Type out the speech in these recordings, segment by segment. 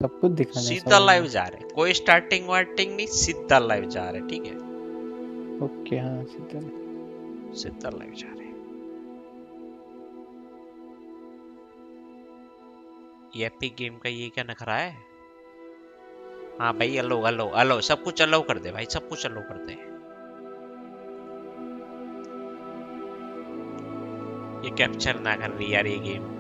सब कुछ दिखाना है सीधा लाइव सब। जा रहे, कोई स्टार्टिंग वार्टिंग नहीं, सीधा लाइव जा रहे, ठीक है। ओके हाँ सीधा सीधा लाइव जा रहे। ये एपिक गेम का ये क्या नखरा है। हाँ भाई अलो अलो अलो, सब कुछ अलो कर दे भाई, सब कुछ अलो कर दे। ये कैप्चर ना कर रही यार ये गेम।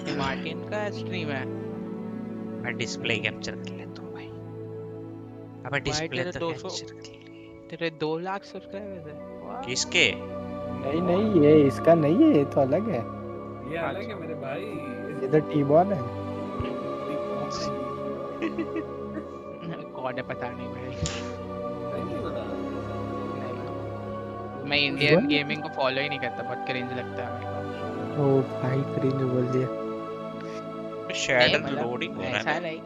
ये मार्टिन का स्ट्रीम है। मैं डिस्प्ले कैप्चर कर लेता हूँ भाई। अबे भाई डिस्प्ले तेरे तो 200 कैप्चर कर ले। तेरे 2 लाख सब्सक्राइबर्स है। वाह। किसके? नहीं नहीं ये इसका नहीं है, ये तो अलग है। ये अलग है मेरे भाई। ये तो टी-बॉन है। कौन है पता नहीं भाई। नहीं पता। नहीं मैं इंडियन गेमिंग को फॉलो ही नहीं करता, बहुत क्रिंज लगता है मेरे को। ओ भाई क्रिंज बोल दिया। शेडर नहीं, मतलब लोडिंग हो रहा ऐसा है। नहीं,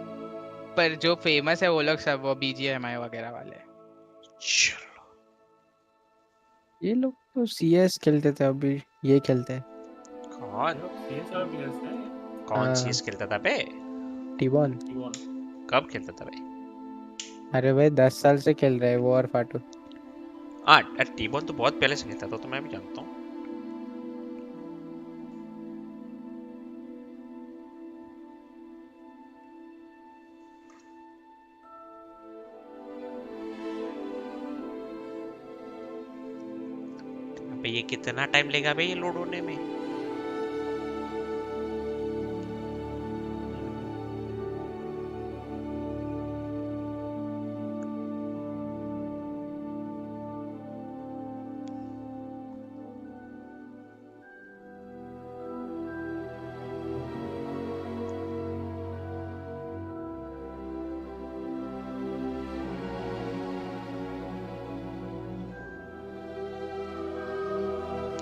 पर जो फेमस है वो लोग सब वो बीजीएमआई वगैरह वाले। चलो ये लोग तो सीएस खेलते थे, अभी ये खेलते हैं। कौन सीएसआर प्लेयर्स है। कौन हाँ। सीएस खेलता था बे? टी-बॉन। कब खेलता था भाई? अरे भाई 10 साल से खेल रहे हैं वो और फाटू। हाँ टीबॉन तो बहुत पहले से खेलता था, तो मैं भी जानता हूँ। अबे ये कितना टाइम लेगा भाई ये लोड होने में?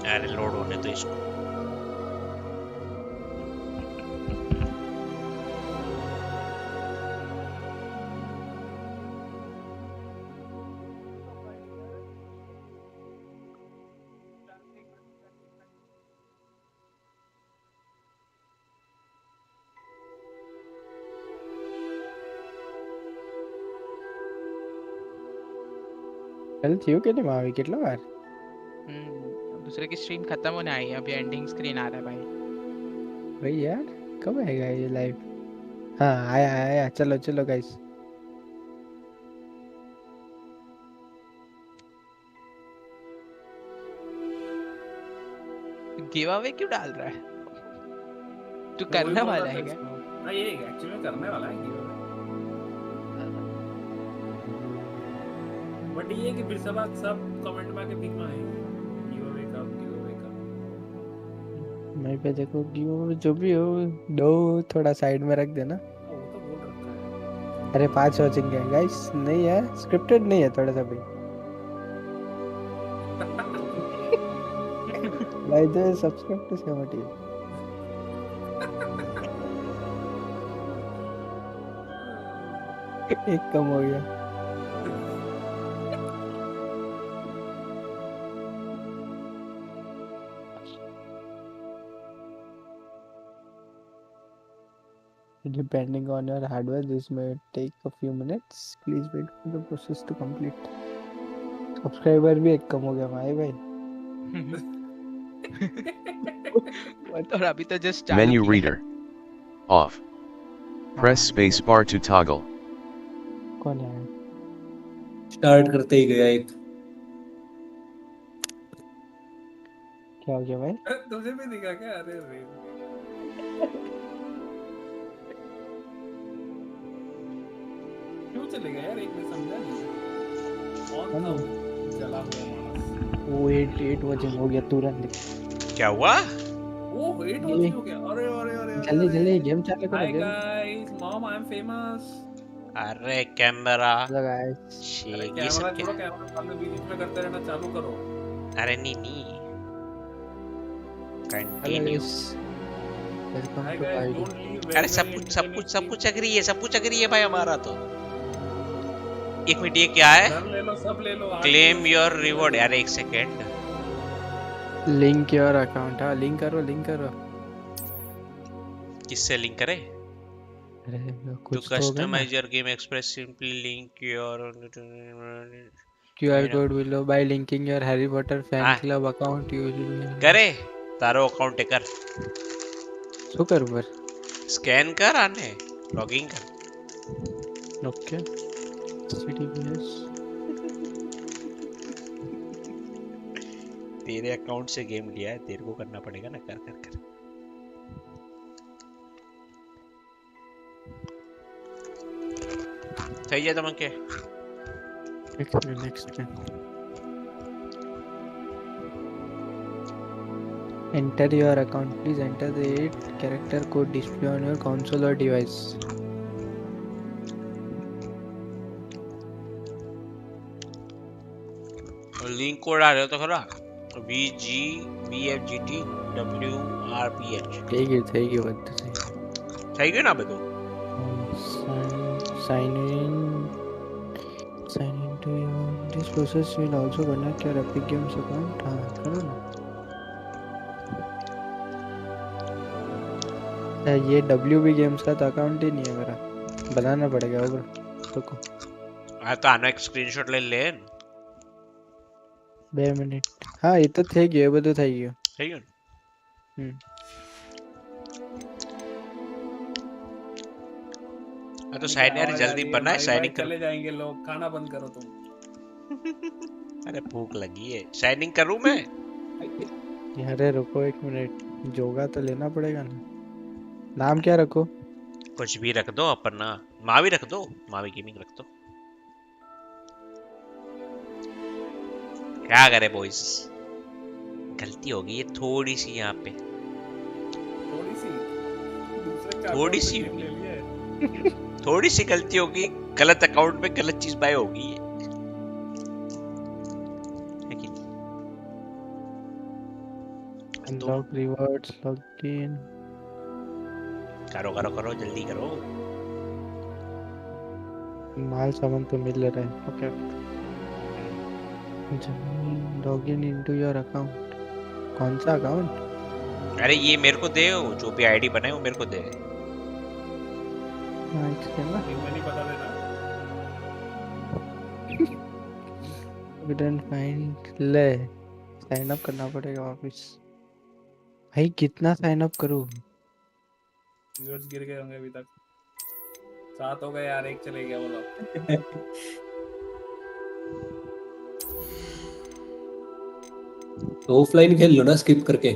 अरे लोड होने तो इसको। खेलती हो कि नहीं मावी कितना बार? दूसरे की स्ट्रीम खत्म होने आई है, अभी एंडिंग स्क्रीन आ रहा है भाई। भाई यार कब आएगा ये लाइव? हाँ आया आया, चलो चलो गाइस। गिव अवे क्यों डाल रहा है? तू करने वाला है क्या? हाँ ये एक्चुअली करने वाला है गिव अवे। बट ये कि फिर सब कमेंट में आके दिखना है गिव अवे कब। मैं पे देखो क्यों जो भी हो दो थोड़ा साइड में रख देना। वो तो बोल रखा है। अरे 5 वॉचिंग है गाइस, नहीं है स्क्रिप्टेड नहीं है थोड़ा सा भी। भाई तो सब्सक्राइब तो से मत एक कम हो गया। Depending on your hardware, this may take a few minutes. Please wait for the process to complete. Subscriber भी एक कम हो गया भाई भाई। और अभी तो जस्ट चालू Menu किया reader. Off. Press space bar to toggle. कौन है? स्टार्ट करते ही गया एक। क्या हो गया भाई? तुझे भी दिखा क्या? अरे रे क्यों चलेगा यार, एक में समझा नहीं। ऑन था जला हुआ मानस। वो 8 वॉचिंग हो गया तुरंत। क्या हुआ? ओह 8 वॉचिंग हो गया। अरे अरे अरे जल्दी जल्दी गेम चालू करो। Hi game guys, mom I am famous. अरे कैमरा गाइस अरे ये कैमरा सब छोड़ो, क्या? कैमरा सामने बीच में करते रहना, चालू करो। अरे नहीं continue. Welcome hi to guys, ID. Don't leave. अरे सब कुछ अग्री है, सब कुछ अग्री है भाई हमारा तो। एक मिनट ये क्या है? घर ले लो, सब ले लो। Claim your reward. यार एक सेकेंड, लिंक योर अकाउंट। हाँ लिंक करो लिंक करो। किससे लिंक करे? अरे टू कुछ तो होगा ना। Customise your game express simply link your QR code below by linking your Harry Potter fan ah club account using करे तारो अकाउंट कर, શું કરું પર स्कैन कर आने, लॉगिन कर। ઓકે HTTPS तेरे अकाउंट से गेम लिया है, तेरे को करना पड़ेगा ना, कर कर कर। सही है तुम के next enter your account, please enter the 8-character code display on your console or device. Link code आ रहा है तो खरा VGBFGTWRPH થઈ ગયું બધું થઈ सही है ना बेटो? sign in to your this process will also connect your Epic Games account. हाँ करो ना। ये WB Games का तो अकाउंट ही नहीं है मेरा, बनाना पड़ेगा होगा। रुको तो आना एक स्क्रीनशॉट ले ले। 2 મિનિટ। हाँ ये तो થઈ ગયું, એ બધું થઈ ગયું। सही है। तो साइन यार जल्दी बना है, साइनिंग चले जाएंगे लोग, खाना बंद करो तुम। अरे भूख लगी है, साइनिंग करूं मैं? अरे रुको 1 मिनट, जोगा तो लेना पड़ेगा ना। नाम क्या रखो? कुछ भी रख दो, अपना मावी रख दो, मावी गेमिंग रख दो। क्या करे बॉयज, गलती हो गई है थोड़ी सी यहाँ पे, थोड़ी सी गलती होगी, गलत अकाउंट में गलत चीज बाय होगी है कि नहीं? अनलॉक रिवॉर्ड्स, लॉगिन करो करो करो, जल्दी करो। माल सामान तो मिल रहा है। Okay login into your account. कौन सा अकाउंट? अरे ये मेरे को दे, जो भी आईडी बनाए वो मेरे को दे। नहीं बता देना। Couldn't find ले साइन अप करना पड़ेगा वापस। भाई कितना साइन अप करूं? व्यूअर्स गिर गए होंगे अभी तक। 7 हो गए यार, 1 चले गया बोलो। तो ऑफलाइन खेल लो ना स्किप करके।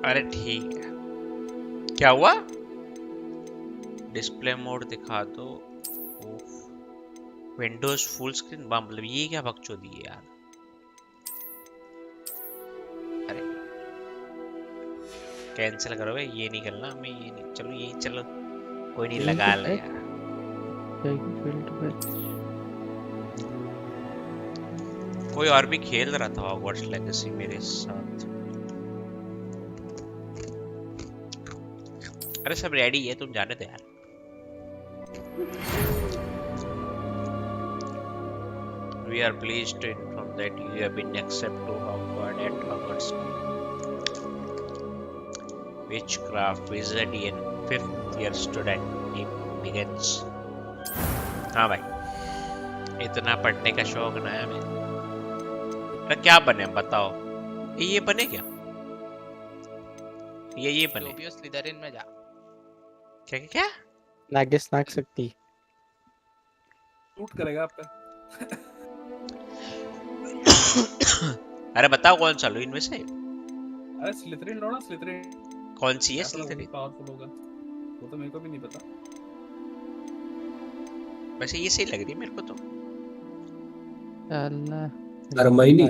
अरे ठीक है, क्या हुआ? डिस्प्ले मोड दिखा दो। विंडोज फुल स्क्रीन, मतलब ये क्या बकचोदी है यार। अरे कैंसिल करो भाई, ये नहीं करना, मैं ये नहीं, चलो यही चलो, कोई नहीं, लगा ले यार। कोई और भी खेल रहा था हॉगवर्ट्स लेगेसी मेरे साथ। अरे सब रेडी है, तुम जाने दो यार। We are pleased to inform that you have been accepted to Hogwarts at Hogwarts Witchcraft Wizardry and 5th year student name begins। हाँ भाई, इतना पढ़ने का शौक ना है हमें। तो क्या बने बताओ? ये बने क्या? ये बने? स्लिदरिन में जा। क्या क्या क्या? नागिस नाग सकती शूट करेगा आप पे। अरे बताओ कौन सा लो इनमें से? अरे स्लिथरिन लो ना, स्लिथरिन। कौन सी है स्लिथरिन? पावरफुल होगा वो तो मेरे को भी नहीं पता। वैसे ये सही लग रही है मेरे को तो। अल्लाह हरमाइनी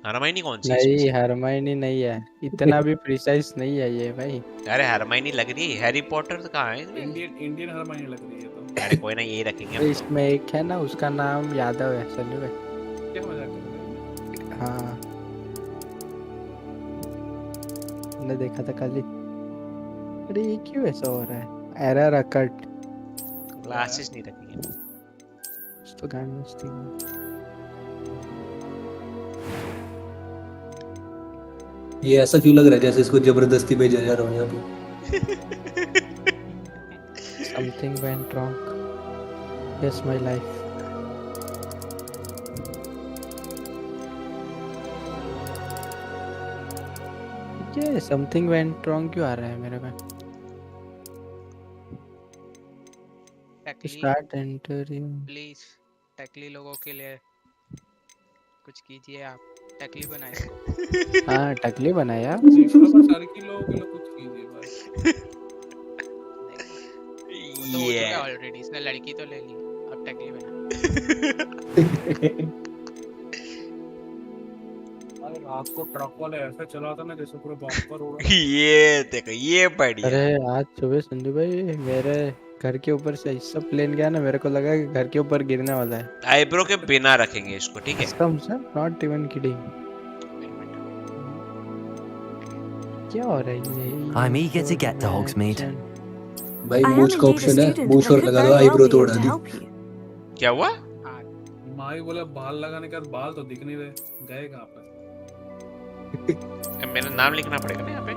हरमाइनी कौन सी? नहीं हरमाइनी नहीं है, इतना भी प्रिसाइज नहीं है ये भाई। अरे हरमाइनी लग रही है, हैरी पॉटर तो कहाँ है इसमें? इंडियन हरमाइनी लग रही है तो। अरे कोई ना, यही रखेंगे हम तो। इसमें एक है ना, उसका नाम यादव है, सनी भाई। क्या मजाक कर रहे हो? हाँ मैंने देखा था कल ही। अरे ये क्यों ऐसा हो रहा है? Error occurred. ग्लासेस नहीं रखेंगे। तो गान मस्ती में। ये ऐसा क्यों लग रहा है जैसे इसको जबरदस्ती भेजा जा रहा हूँ यहाँ पे। Something went wrong. Yes, my life. ये something went wrong क्यों आ रहा है मेरे में? टकली Start entering. प्लीज, टकली लोगों के लिए कुछ कीजिए आप। टकली बनाए इसको। हाँ टकली बनाया। टर्की लोगों के लिए कुछ कीजिए भाई। वो तो हो चुका ऑलरेडी, इसने लड़की तो ले ली, अब टकली बना। अरे रात को ट्रक वाले ऐसे चलाता ना जैसे पूरे बम्पर उड़ रहा। ये देखो ये बढ़िया। अरे आज सुबह संजू भाई मेरे घर के ऊपर से ऐसा प्लेन गया ना, मेरे को लगा कि घर के ऊपर गिरने वाला है। आईब्रो के बिना रखेंगे इसको, ठीक है? कसम से, नॉट इवन किडिंग। क्या हो रहा है ये? I'm eager to get to Hogsmeade. भाई I am मूछ का indeed a ऑप्शन है, student, मूछ but और could लगा very दो, well आईब्रो be तो able उड़ा to दी। help you. क्या हुआ? माई बोले बाल लगाने के बाद बाल तो दिख नहीं रहे, गए कहाँ पे? मेरा नाम लिखना पड़ेगा ना यहाँ पे।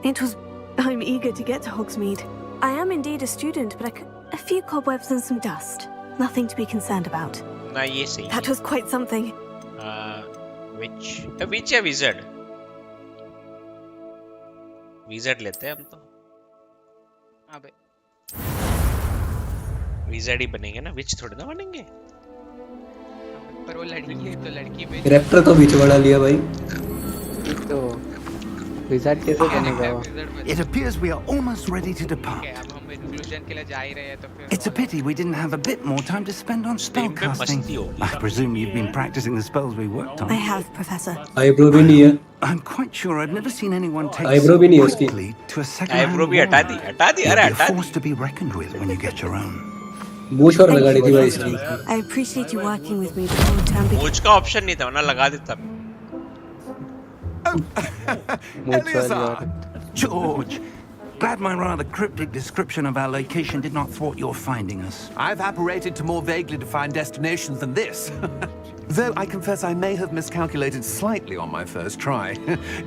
It was. I'm eager to get to Hogsmeade. I am indeed a student, but a few cobwebs and some dust. Nothing to be concerned about. ना ये सही That was quite something. है। विच या विज़र्ड? विज़र्ड लेते हैं हम तो। अबे विज़र्ड ही बनेंगे ना, विच थोड़ी ना बनेंगे। पर वो लड़की है तो लड़की में कैरेक्टर तो बीच वाला लिया भाई। तो विज़ार्ड कैसे बनेगा वो? It appears we are almost ready to ठीक है, depart. अब हम इंक्लूजन के लिए जा ही रहे हैं तो फिर It's a pity we didn't have a bit more time to spend on spellcasting. I presume you've been practicing the spells we worked I on. have, Professor. Eyebrow भी नहीं है। I'm quite sure I've never seen anyone take Eyebrow so भी नहीं है उसकी। quickly to a second-hand eyebrow भी हटा दी, हटा दी, अरे You'll be हटा a the. force to be reckoned with when you get your own. मूछ और लगानी थी भाई इसकी। I appreciate you working with me before the term begins. मूछ का ऑप्शन नहीं था, वरना लगा देता। मूछ वाली Eleazar! औरत। George! Glad my rather cryptic description of our location did not thwart your finding us. I've apparated to more vaguely defined destinations than this. Though I confess I may have miscalculated slightly on my first try.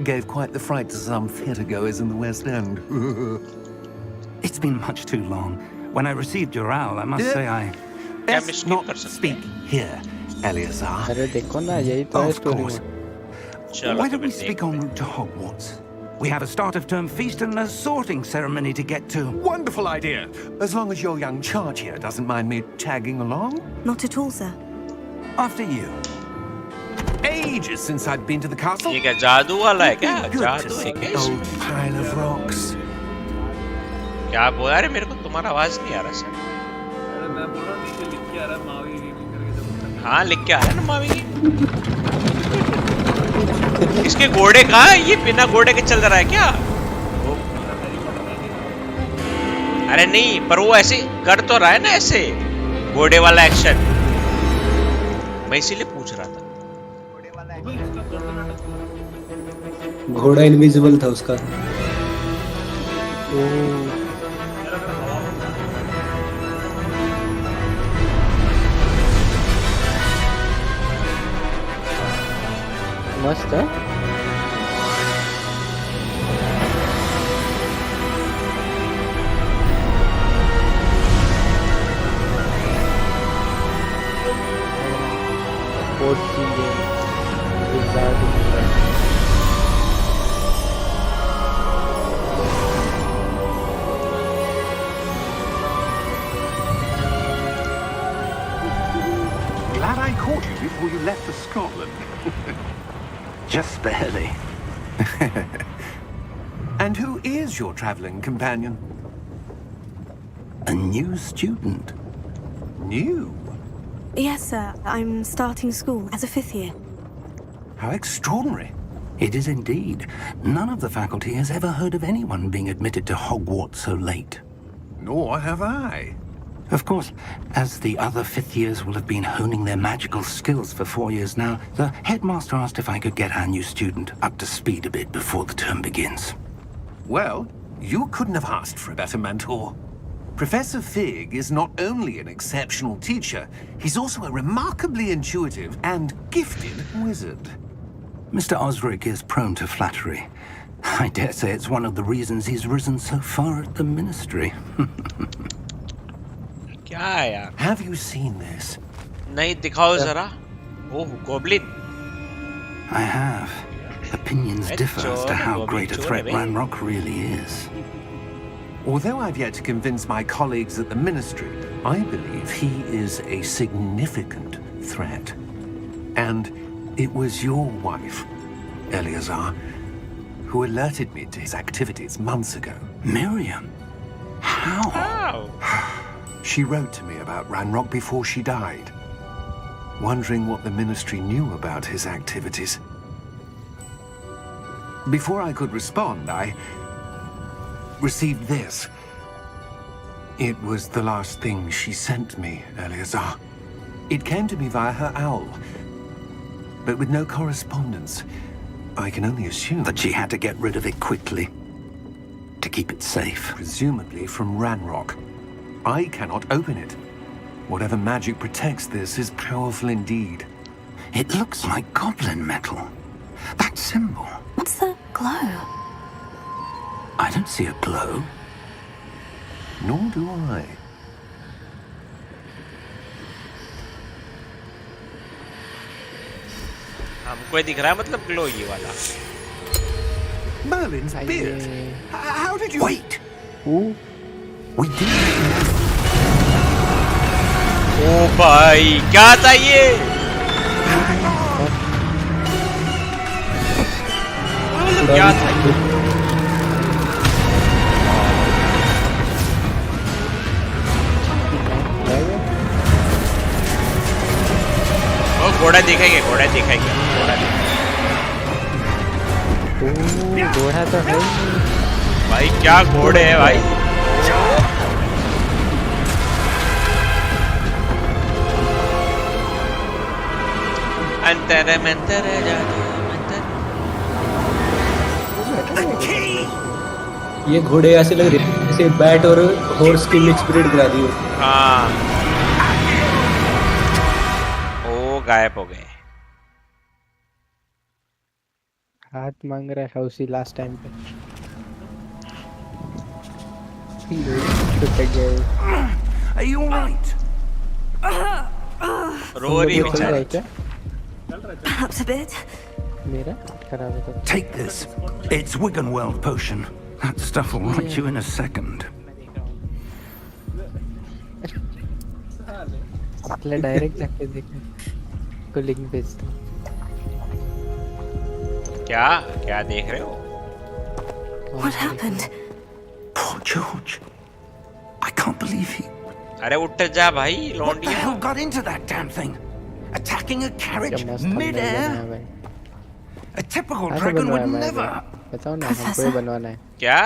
Gave quite the fright to some theatregoers in the West End. It's been much too long. When I received your owl, I must say I... क्या हम Best skip not कर सकते speak here, Eleazar. अरे देखो ना, यही तो है Of स्टोरी course. में। चलो Why तो don't we मैं speak देखता en route to Hogwarts? We have a start of term feast and a sorting ceremony to get to. Wonderful idea. As long as your young charge here doesn't mind me tagging along. Not at all, sir. After you. Ages since I'd been to the castle. ये क्या जादू वाला है क्या? Good to जादू है see क्या the इसमें? old pile of rocks. क्या बोला? अरे मेरे को तुम्हारा आवाज नहीं आ रहा सर। अरे मैं बोल रहा हूँ नीचे लिख के आ रहा है मावी करके जब हाँ लिख के आ रहा है ना मावी की। इसके घोड़े कहाँ है? ये बिना घोड़े के चल रहा है क्या? अरे नहीं, पर वो ऐसे कर तो रहा है ना, ऐसे घोड़े वाला एक्शन। मैं इसीलिए पूछ रहा था। घोड़ा इनविजिबल था उसका। मस्त है। बोर्ड की game wizard Glad I caught you before you left for Scotland. Just barely. And who is your travelling companion? A new student. New? Yes, sir. I'm starting school as a 5th year. How extraordinary. It is indeed. None of the faculty has ever heard of anyone being admitted to Hogwarts so late. Nor have I. Of course, as the other 5th years will have been honing their magical skills for 4 years now, the headmaster asked if I could get our new student up to speed a bit before the term begins. Well, you couldn't have asked for a better mentor. Professor Fig is not only an exceptional teacher, he's also a remarkably intuitive and gifted wizard. Mr. Osric is prone to flattery. I dare say it's one of the reasons he's risen so far at the ministry. क्या है यार? Have you seen this? नहीं दिखाओ जरा. ओह goblin. I have. Opinions differ as to how great a threat Ranrock really is. Although I've yet to convince my colleagues at the ministry, I believe he is a significant threat. And it was your wife, Eleazar, who alerted me to his activities months ago. Miriam? How? She wrote to me about Ranrock before she died, wondering what the ministry knew about his activities. Before I could respond, I received this. It was the last thing she sent me, Eleazar. It came to me via her owl, but with no correspondence. I can only assume that she had to get rid of it quickly to keep it safe. Presumably from Ranrock. I cannot open it. Whatever magic protects this is powerful indeed. It looks like goblin metal. That symbol. What's the glow? I don't see a glow. Nor do I. हमको दिख रहा है मतलब glow ये वाला. Merlin's beard. How did you... Wait! Ooh. We did. ओ भाई क्या था ये? क्या था ये? ओ घोड़ा दिखाएंगे, घोड़ा दिखाएंगे, घोड़ा दिखाएंगे. घोड़ा तो है भाई क्या घोड़े है भाई. अंतर मंतर जादू मंतर. ये घोड़े ऐसे लग रहे हैं जैसे बैट और हॉर्स की मिक्स ब्रीड करा दी हो. हाँ. ओ गायब हो गए. हाथ मांग रहा है उसी लास्ट टाइम पे. Are you alright? रो रही बेचारी. Perhaps a bit. मेरा खराब है तो. Take this. It's Wiggenweld potion. That stuff will right you in a second. ले डायरेक्ट जाके देखो. को लिंक भेज दो. क्या क्या देख रहे हो? What happened? Poor George. I can't believe he... अरे उठ जा भाई What the लौंडिया. hell got into that damn thing? Attacking a carriage mid-air? A typical dragon would never... बताओ ना हमको ही बनवाना है. क्या?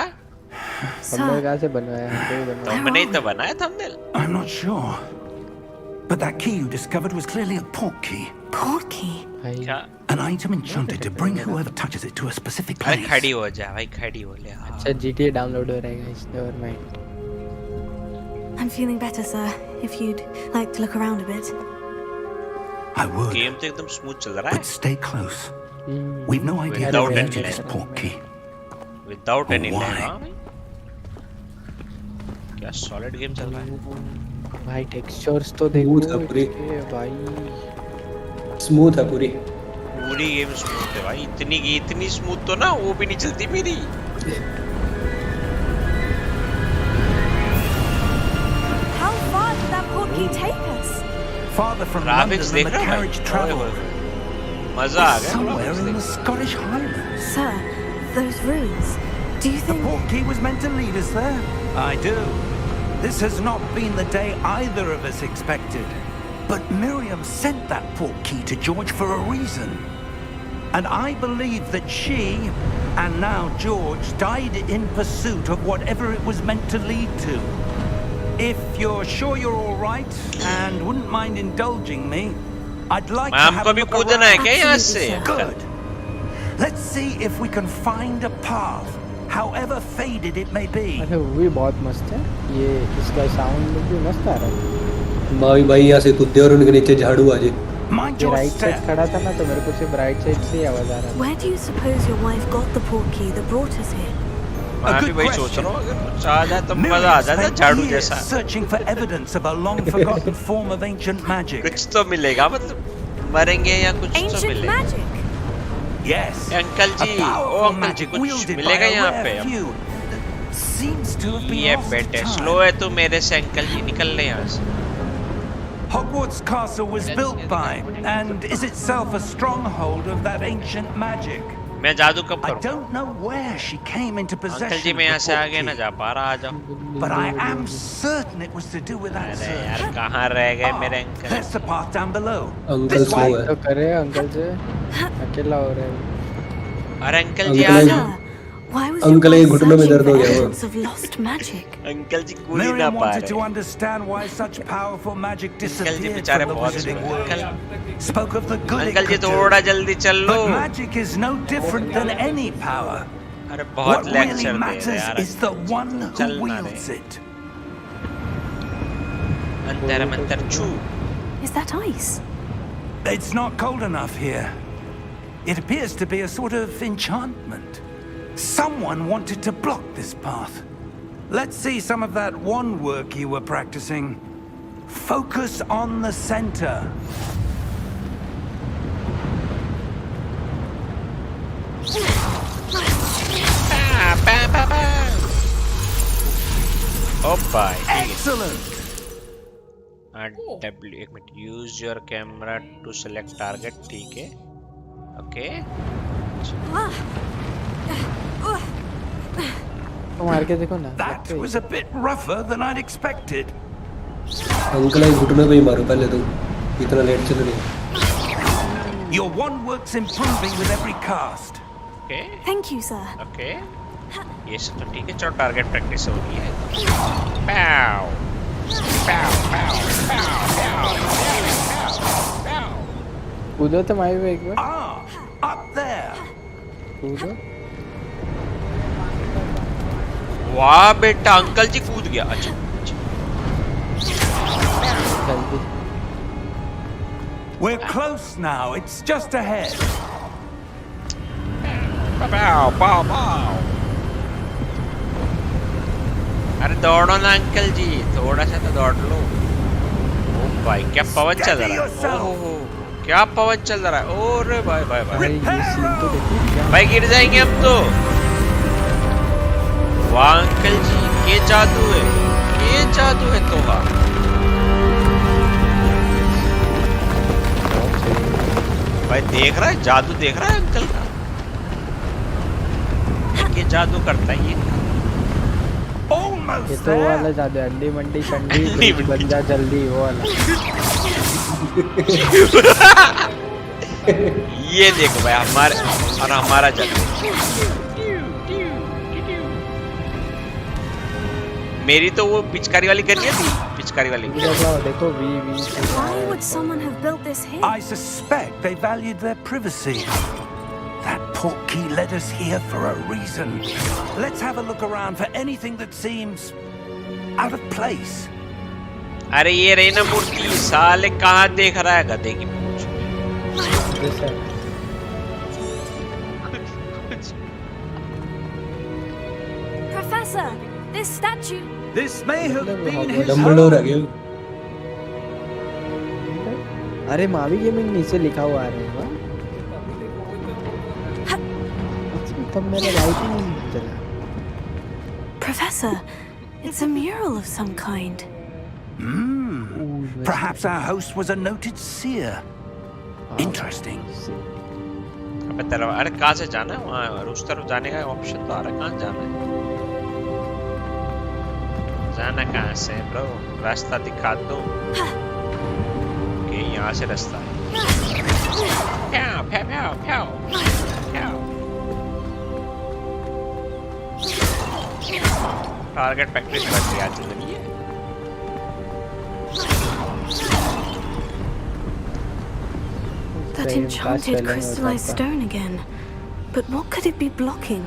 हमने कहाँ से बनवाया? हमको ही बनवाना. तुमने ही तो बनाया thumbnail. I'm not sure. But that key you discovered was clearly a port key. Port key? क्या? An item enchanted to bring whoever touches it to a specific अरे place. खड़ी हो जा भाई, खड़ी हो ले. अच्छा GTA डाउनलोड हो रहेगा इस never mind. I'm feeling better, sir. If you'd like to look around a bit. I would. Game तो एकदम स्मूथ चल रहा है. But stay close. We've no idea Without who any entered this lag. port key. Without any Why? lag, हाँ भाई. क्या solid game चल रहा है. भाई टेक्सचर्स तो देखो स्मूथ है पूरी. भाई स्मूथ है पूरी. पूरी गेम स्मूथ है भाई. इतनी स्मूथ तो ना वो भी नहीं चलती मेरी. How far did that port key take us? Farther from Graphics London than the देख रहे हो carriage भाई? travelled. मजा आ गया. Somewhere in the Scottish Highlands. Sir, those ruins. Do you The think... port key was meant to lead us there. I do. This has not been the day either of us expected. But Miriam sent that port key to George for a reason. And I believe that she, and now George, died in pursuit of whatever it was meant to lead to. If you're sure you're all right and wouldn't mind indulging me, I'd like to have a look कूदना है क्या यहाँ around. से? Good. Let's see if we can find a path however faded it may be. अरे वो भी बहुत मस्त है ये, इसका साउंड भी मस्त आ रहा है। भाई यहाँ से कूदे और उनके नीचे झाड़ू आ जाए। Mind ये your राइट साइड step. खड़ा था ना तो मेरे को सिर्फ राइट साइड से ही आवाज आ रहा था। Where do you suppose your wife got the portkey that brought us here? मैं भी good वही सोच question. रहा हूँ, अगर कुछ आ जाए तो मजा आ Miriam जाता spent झाड़ू years जैसा। searching for evidence of a long forgotten form of ancient magic. कुछ तो मिलेगा, मतलब मरेंगे या कुछ तो Ancient मिलेगा। magic? Yes. Uncle A ji, oh powerful uncle ji, magic कुछ wielded by मिलेगा a यहाँ rare पे। few that seems to have been ये lost to बेटे time. स्लो है तू मेरे से, अंकल जी निकल ले यहाँ से। Hogwarts Castle was built by and is itself a stronghold of that ancient magic. मैं जादू कब I करूँ? don't know where she came into uncle ji possession मैं यहाँ of से the आगे ना portkey, जा पा रहा, आ जाओ। but I am certain it was to do with that अरे यार search. कहाँ रह गए मेरे Ah, uncle? there's the path down below. Uncle This slow way. है। तो करे अंकल से, अकेला हो रहा है। अरे अंकल जी अंकल आ जी- जाओ। Sir, why was your uncle, ये wife घुटनों में searching दर्द for हो गया वो। evidence of lost magic? Uncle ji कूद ही ना Miriam पा wanted to रहे। understand why such powerful magic uncle ji disappeared बेचारे from the बहुत wizarding स्लो हैं। world. Spoke of the good it uncle ji could do. थोड़ा जल्दी चल लो। But magic is no different than any power. अरे बहुत What लेक्चर really दे रहे matters यार। is the one who चल ना wields रे। it. अंतर मंतर छू। Is that ice? It's not cold enough here. It appears to be a sort of enchantment. Someone wanted to block this path. Let's see some of that wand work you were practicing. Focus on the center. ओ भाई। Excellent. W एक minute, use your camera to select target, ठीक है, okay. तो मार के देखो ना। That was a bit rougher than I'd expected. Uncle ये घुटनों पे ही मारो पहले तो, इतना लेट चल रही है। Your wand work's improving with every cast. Okay Thank you, sir. Okay, ये सब तो ठीक है, चलो टारगेट प्रैक्टिस हो रही है। पाव पाव पाव पाव पाव। कूदो तो माई पे एक बार, Ah, up there. कूदो। वाह बेटा, अंकल जी कूद गया। अच्छा जल्दी। We're close now. It's just ahead. Pav pav pav. अरे दौड़ो ना अंकल जी, थोड़ा सा तो दौड़ लो। ओ भाई क्या पवन चल रहा है, ओहो क्या पवन चल रहा है। ओरे भाई भाई भाई भाई ये सीन तो देखो क्या। भाई, गिर जाएंगे हम तो। वाह अंकल जी, ये जादू है, ये जादू है तो। वाह भाई, देख रहा है जादू, देख रहा है अंकल का, ये जादू करता है ये। ये Almost तो वो वाला there. जादू है, अंडी मंडी शंडी अंडी ब्रिज बन जा जल्दी, वो वाला। ये देखो भाई, हमारे और हमारा जादू। मेरी तो वो पिचकारी वाली करनी थी, पिचकारी वाली। देखो वी वी। Why would someone have built this here? I suspect they valued their privacy. That portkey led us here for a reason. Let's have a look around for anything that seems out of place. अरे ये रही ना मूर्ति, साले कहाँ देख रहा है गधे की पूंछ। Professor, this statue. This may have been his Dumbledore ah home. गया। अरे मावी गेमिंग नीचे लिखा हुआ आ रहा है। तब मेरा लाइट ही नहीं चला। Professor, it's a mural of some kind. Perhaps our host was a noted seer. Interesting. अबे तेरा, अरे कहाँ से जाना है वहाँ? उस तरफ जाने का ऑप्शन तो आ रहा है, कहाँ जाना है? जाना कहाँ से ब्रो? रास्ता दिखा दो। ओके, यहाँ से रास्ता है। प्याव प्याव प्याव प्याव प्याव। टारगेट प्रैक्टिस कर लिया जल्दी। That enchanted crystallized stone again. But what could it be blocking?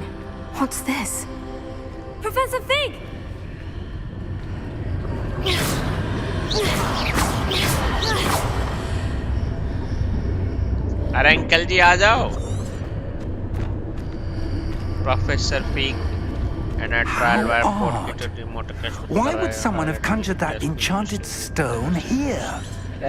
What's this? Professor Fig! अरे अंकल जी आ जाओ। Professor fig and a trial wire port remote control. Why would someone have conjured that enchanted stone here?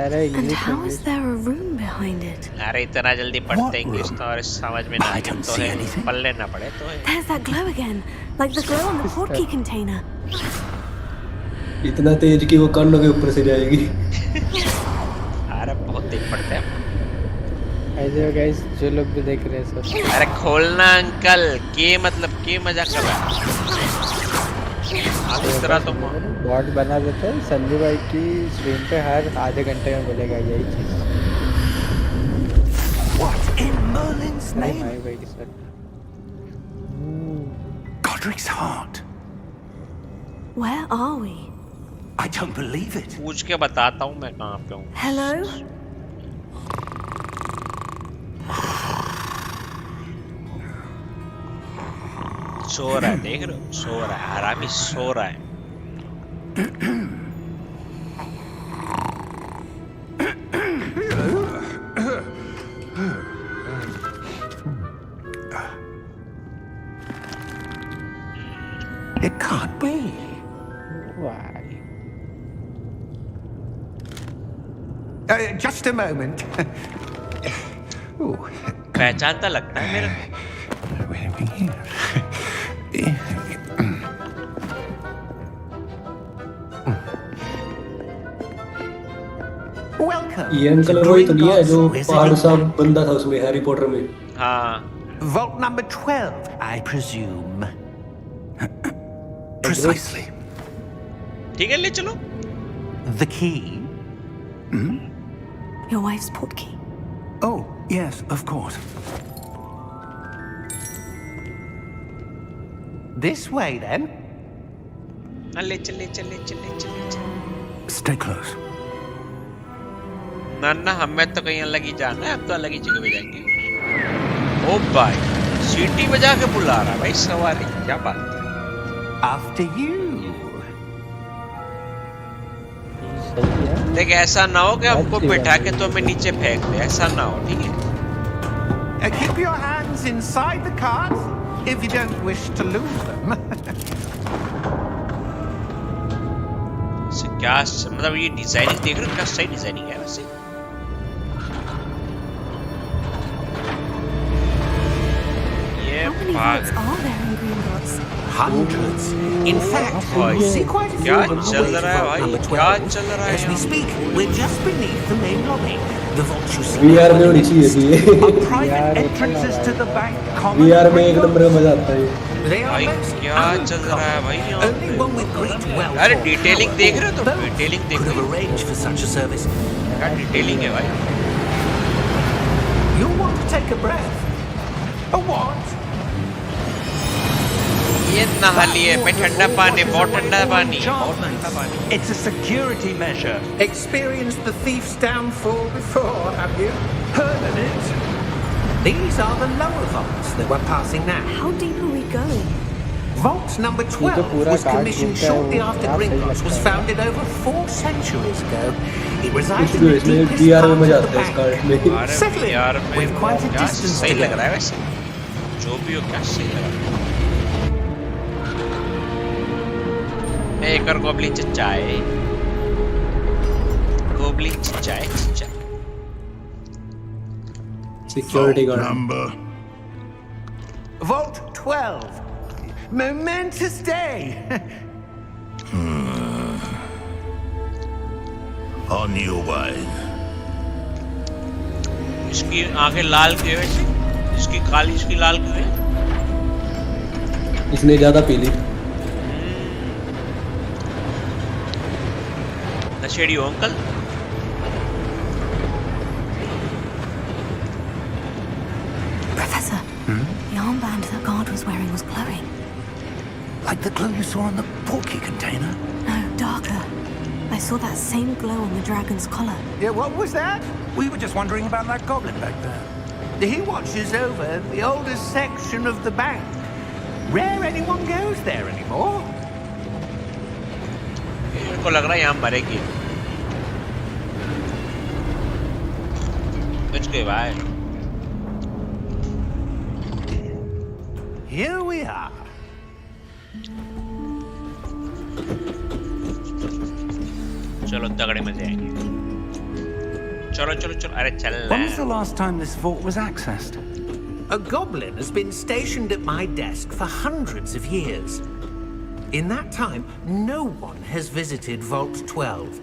And how is there a room behind it? अरे इतना जल्दी पढ़ते English तो और समझ में ना I don't तो see है anything. पढ़ लेना पड़े तो है। There's that glow again, like the glow on the portkey container. इतना तेज कि वो कानों के ऊपर से जाएगी। अरे बहुत तेज पढ़ते हैं। ऐसे गाइस जो लोग भी देख रहे हैं सब। अरे खोलना अंकल, के मतलब के मजाक कर रहा है। आप इस तरह तो बॉट बना देते हैं संजू भाई की स्क्रीन पे हर आधे घंटे में बोलेगा यही चीज। What in Merlin's name? भाई भाई के साथ। Godric's heart. Where are we? I don't believe it. पूछ के बताता हूँ मैं कहाँ पे हूँ। Hello? सो रहा है, देख रहे हो? सो रहा है, आरामी सो रहा है। It can't be. Why? Just a moment. Ooh. पहचानता लगता है मेरे को। Welcome. ये अंकल वही तो नहीं है जो पहाड़ सा बंदा था उसमें हैरी पॉटर में। हाँ। Vault number 12, I presume. Precisely. ठीक है, ले चलो। The key? Hmm? Your wife's portkey. Oh, yes, of course. This way, then. ले चल, ले चल, ले चल, ले चल, ले चल। Stay close. ना ना, हमें तो कहीं अलग ही जाना है, हम तो अलग ही जगह पे जाएंगे। ओ भाई, सीटी बजा के बुला रहा है भाई सवारी, क्या बात है। After you. सही है। देख ऐसा ना हो कि हमको बिठा के तो हमें नीचे फेंक दे, ऐसा ना हो, ठीक है? Keep your hands inside the cart if you don't wish to lose them. क्या मतलब ये डिजाइनिंग देख रहे हो, क्या सही डिजाइनिंग है वैसे। ये How many भाग votes are there in Green Dots? Hundreds. In fact, भाई, we see quite a few क्या on the चल way to रहा है vault भाई, number क्या 12. चल रहा है As we यहाँ? speak, we're just beneath the main lobby. The vault you see. VR में होनी चाहिए थी ये। Are private entrances to the bank common. VR में एक नंबर में मजा आता है। They are भाई most क्या चल रहा है भाई यहाँ Only पे? one with great wealth. अरे or डिटेलिंग power देख रहे हो तुम? both डिटेलिंग देख could रहे have हो? arranged for such a service. क्या डिटेलिंग है भाई? You'll want to take a breath. A what? ये नहा लिए मैं, ठंडा पानी, बहुत ठंडा पानी, बहुत ठंडा पानी। It's a security measure. Experienced the thief's downfall before, have you? Heard of it? These are the lower vaults that we're passing now. How deep are we going? Vault number 12 was commissioned shortly after Gringotts was founded over 4 centuries ago. It resides in the इसमें deepest VR में part मजा of the आता है इस card bank. में। अरे Settle in. यार मैं We've quite a क्या distance सही to लग go. रहा है वैसे, जो भी हो क्या सही लग रहा है। एक और गोबलिन चचा है, गोबलिन चचा है, चचा। Security guard. Number. Vault 12. Momentous day. On your way. इसकी आंखें लाल क्यों है वैसे? इसकी काली, इसकी लाल क्यों है? इसने ज्यादा पी ली। नशेड़ी हो uncle? Professor, the armband that guard was wearing was glowing. Like the glow you saw on the portkey container? No, darker. I saw that same glow on the dragon's collar. Yeah, what was that? We were just wondering about that goblin back there. He watches over the oldest section of the bank. Rare anyone goes there anymore. इनको लग रहा है यहाँ मरेगी बच गए भाई Here we are. चलो तगड़े मजे आएंगे चलो चलो चलो अरे चल When was the last time this vault was accessed? A goblin has been stationed at my desk for hundreds of years. In that time, no one has visited Vault 12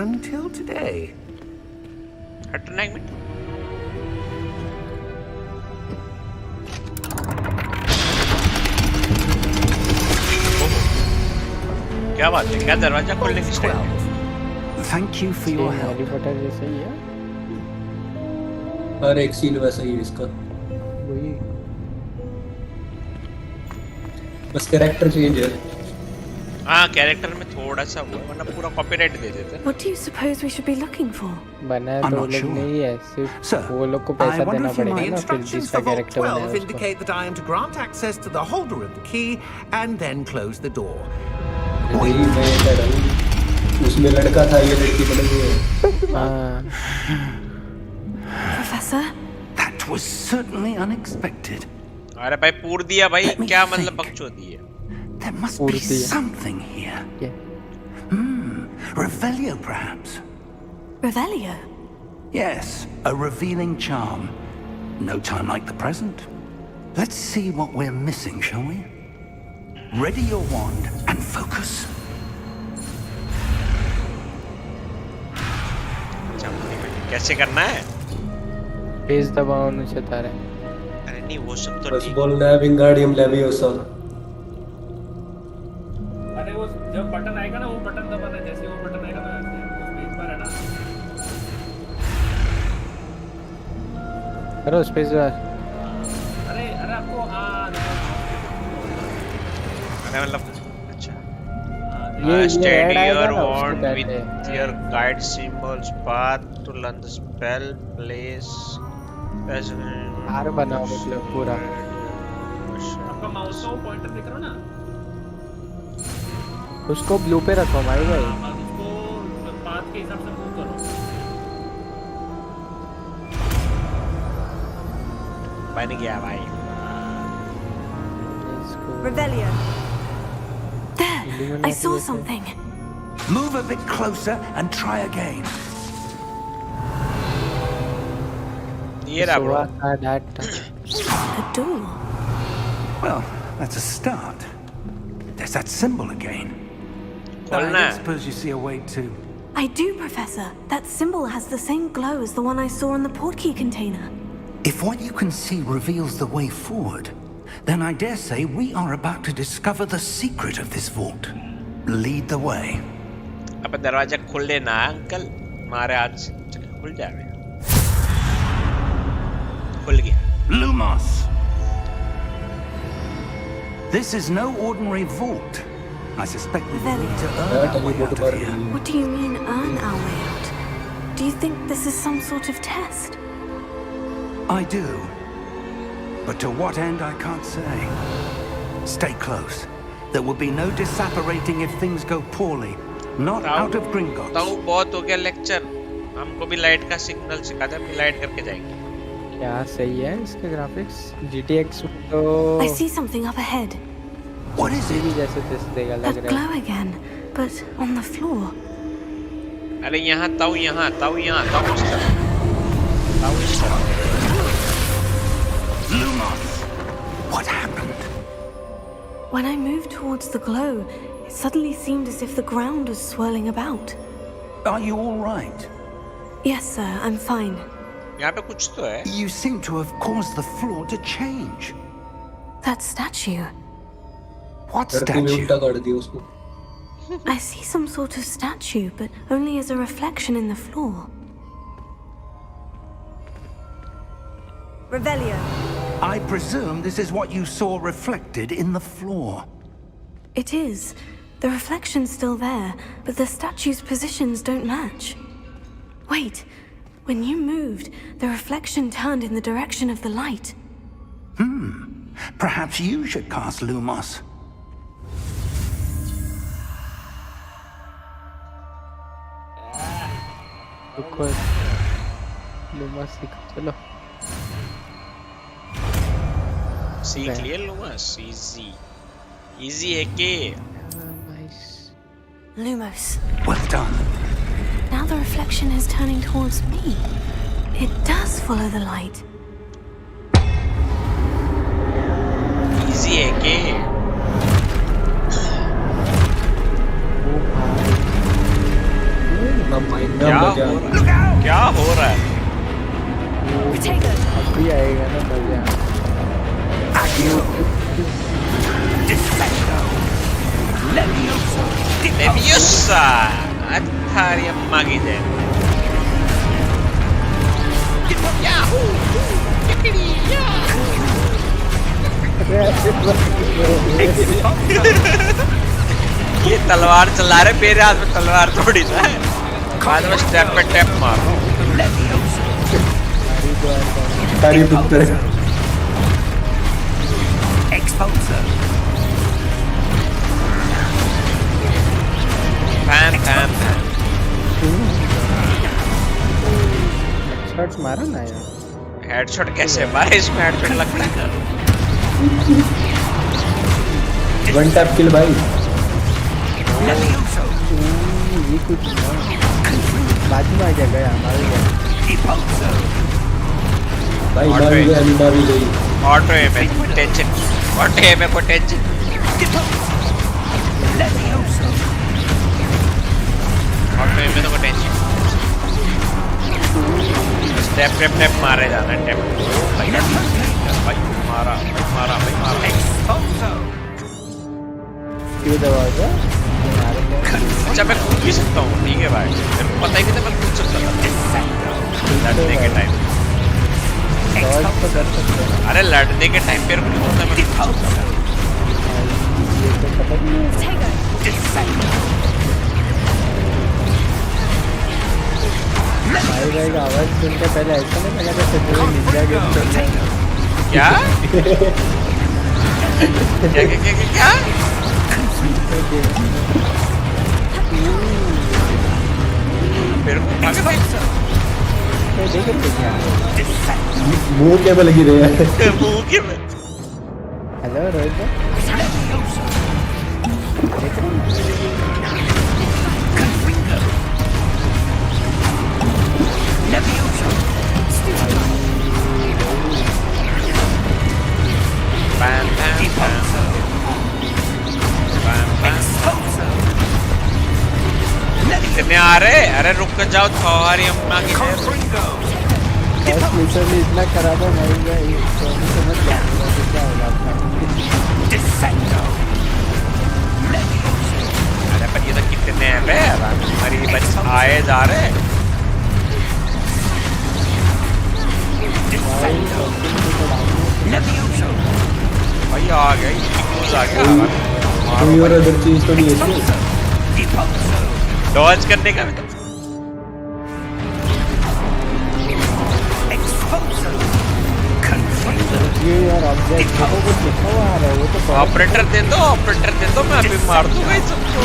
until today. हटना एक minute क्या बात है क्या दरवाजा खोलने की style Thank you for your help. Harry Potter जैसा ही है हर एक सीन वैसा ही है इसका, वही बस कैरेक्टर चेंज है। हाँ कैरेक्टर में थोड़ा सा हुआ वरना पूरा कॉपीराइट दे देते What do you suppose we should be looking for? बनाया I'm तो not लोग sure. नहीं है सिर्फ Sir, वो लोग को I पैसा wonder देना if you पड़ेगा The ना फिर instructions जिसका for Vault कैरेक्टर बनाया 12 उसको indicate that I am to grant access to the holder of the key and then close the door. वही मैं कह रहा हूँ, उसमें लड़का था ये लड़की बन गई है। हाँ Professor? That was certainly unexpected. अरे भाई पूर दिया भाई Let me क्या think. मतलब बकचोदी है There must Or be the- something here. क्या Revelio, perhaps? Revelio? Yes, a revealing charm. No time like the present. Let's see what we're missing, shall we? Ready your wand and focus. कैसे करना है page दबाओ नीचे तारे अरे नहीं वो सब तो बस ठीक बोलना है विंगार्डियम लेवियोसा। अरे वो जब बटन आएगा ना वो बटन दबाना जैसे वो बटन आएगा ना उस पेज पर है ना करो स्पेस बार अरे अरे आपको अरे मतलब अच्छा ये steady ऐड आएगा your ना उसको wand कहते with हैं your guide symbols path to learn the spell place as हार बनाओ मतलब पूरा आपका माउस का वो पॉइंटर दिख रहा है ना उसको ब्लू पे रखो भाई भाई आप उसको पाथ के हिसाब से मूव करो बन गया भाई इसको Revelio. There! I saw something. Move a bit closer and try again. ये रहा bro A door. Well, that's a start. There's that symbol again. I खोलना don't है suppose you see a way to... I do, Professor. That symbol has the same glow as the one I saw in the portkey container. If what you can see reveals the way forward, then I dare say we are about to discover the secret of this vault. Lead the way. अब दरवाजा खोल लेना uncle हमारे हाथ से चलो खुल जाएगा खुल गया Lumos! This is no ordinary vault. I suspect we will need to earn our way out of here. What do you mean, earn our way out? Do you think this is some sort of test? I do. But to what end, I can't say. Stay close. There will be no disapparating if things go poorly. Not out of Gringotts. ताऊ बहुत हो गया lecture हमको भी light का signal सिखा दे हम light करके जाएंगे क्या सही है इसके ग्राफिक्स GTX तो I see something up ahead. What is भी it? जैसे दिस देगा लग That रहा है glow again, but on the floor. अरे यहाँ ताऊ ताऊ इस तरफ Lumos! What happened? When I moved towards the glow, it suddenly seemed as if the ground was swirling about. Are you all right? Yes, sir, I'm fine. यहाँ पे कुछ तो है You seem to have caused the floor to change. That statue. What लड़के भी statue? उल्टा कर दिया उसको। I see some sort of statue, but only as a reflection in the floor. Revelio. I presume this is what you saw reflected in the floor. It is. The reflection's still there, but the statue's positions don't match. Wait. When you moved, the reflection turned in the direction of the light. Perhaps you should cast Lumos. रुको लूमस सीखो चलो सीख लिए लूमस easy है के Lumos. Well done. Now the reflection is turning towards me. It does follow the light. Easy है के क्या हो रहा है अभी आएगा ना मजा Leviosa Atari Magide Yahoo ये तलवार चला रहे मेरे हाथ में तलवार थोड़ी ना है बाद में स्टेप पे टैप मारो तारी पुत्र Exposure. फैन हेडशॉट मारा ना यार हेडशॉट कैसे मारे इसमें हेडशॉट लगता है वन टैप किल भाई ये कुछ बाजू में आ गया हमारे भाई मार गया अमीना भी गई ऑटो है में टेंशन ऑटो है में को टेंशन ऑटो है में तो को टेंशन स्टेप टैप टैप मारे जाना है टैप भाई मारा क्यों दबाओगे अच्छा मैं कूद भी सकता हूँ ठीक है भाई मेरे को पता ही नहीं था मैं कूद सकता था लड़ने के टाइम दौड़ तो कर सकते हो अरे लड़ने के टाइम पे नहीं होता मैं कूद सकता था ये तो पता नहीं भाई भाई का आवाज सुनकर पहले ऐसा नहीं लगा था कि निंजा गेम चल रहा है क्या क्या फिर मुंह के में लगी रही है मुंह के में हेलो रोहित कितने आ रहे अरे रुक जाओ तुम्हारी अम्मा की लिटरली इतना खराब है मैं ये समझ गया क्या होगा अरे पर ये तो कितने हैं बे हमारी बच्चे आए जा रहे भाई आ गया कोई और अदर चीज तो नहीं है डॉज करने का ये यार ऑब्जेक्ट को कुछ लिखा हुआ आ रहा है वो तो ऑपरेटर दे दो मैं अभी मार दूंगा इन सबको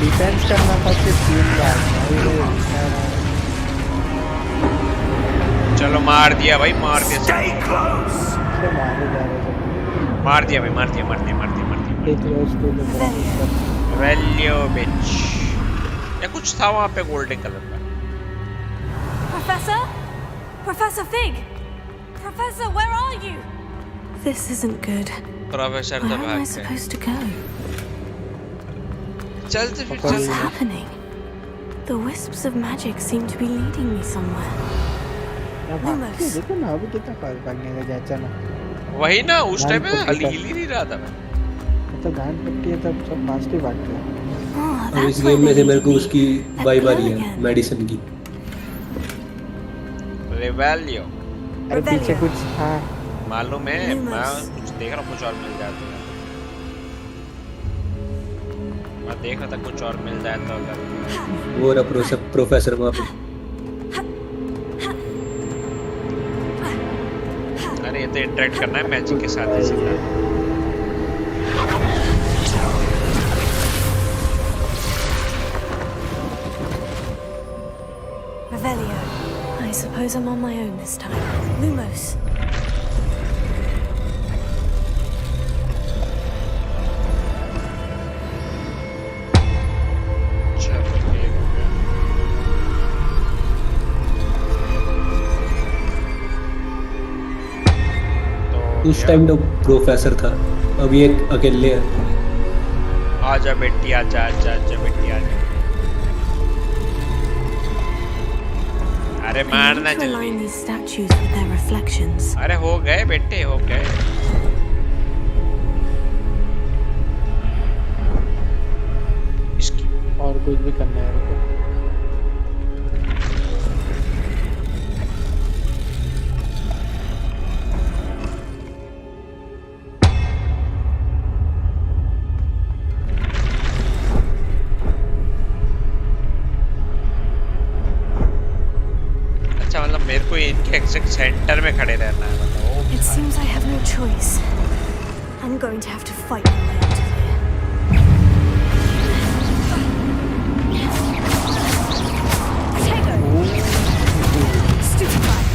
डिफेंस करना था सिर्फ 3 बार चलो मार दिया भाई मार दिया मारे जा रहे मार दिया भाई मार दिया एक रोज को वैल्यू बिच या कुछ था वहाँ पे गोल्डन कलर का Professor Fig! Professor, where are you? This isn't good. Professor Where तो am I भाग गए supposed to go? चलते फिर What's चल happening? The wisps of magic seem to be leading me somewhere. Lumos. देखो ना अभी कितना फास्ट भागने का जाचा ना वही ना उस टाइम में हिल ही नहीं रहा था मैं तो गांड पट्टी है तब सब फास्ट ही भागते हैं Oh, और इस that's गेम में where से they मेरे को used उसकी that वाइब आ pill रही है again. मेडिसिन की रिवैल्यू अरे पीछे कुछ था मालूम है Lumos. मैं कुछ देख रहा हूँ कुछ और मिल जाता है मैं देखा था कुछ और मिल जाए तो अगर वो रहा प्रोफेसर वहाँ पे। अरे ये तो इंटरेक्ट करना है मैजिक के साथ ही सीधा। Revelio. I suppose I'm on my own this time. Lumos. उस टाइम तो प्रोफेसर था, अब ये अकेले है। आजा बेटी आजा आजा आजा बेटी आजा। अरे मारना जल्दी। Align these statues with their reflections. अरे हो गए बेटे हो गए। इसकी और कुछ भी करना है रुको। मेरे को इनके एग्जैक्ट सेंटर में खड़े रहना है मतलब। It seems I have no choice. I'm going to have to fight my way out of here. Potato! Stupefied!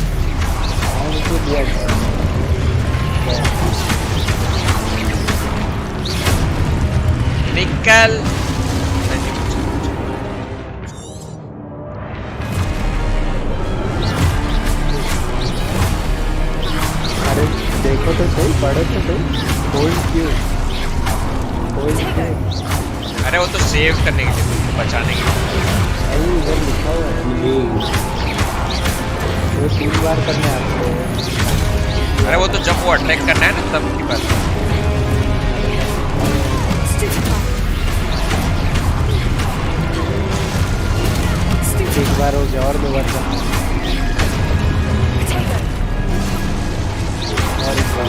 निकल। देखो तो सही, पढ़ो तो सही। होल्ड क्यों? होल्ड क्यों? अरे वो तो सेव करने के लिए, बचाने के लिए। अरे इधर लिखा हुआ है। वो 3 बार करने आपको। अरे वो तो जब वो अटैक करना है ना तब की बात है। एक बार हो गया और 2 बार करना है। और एक बार।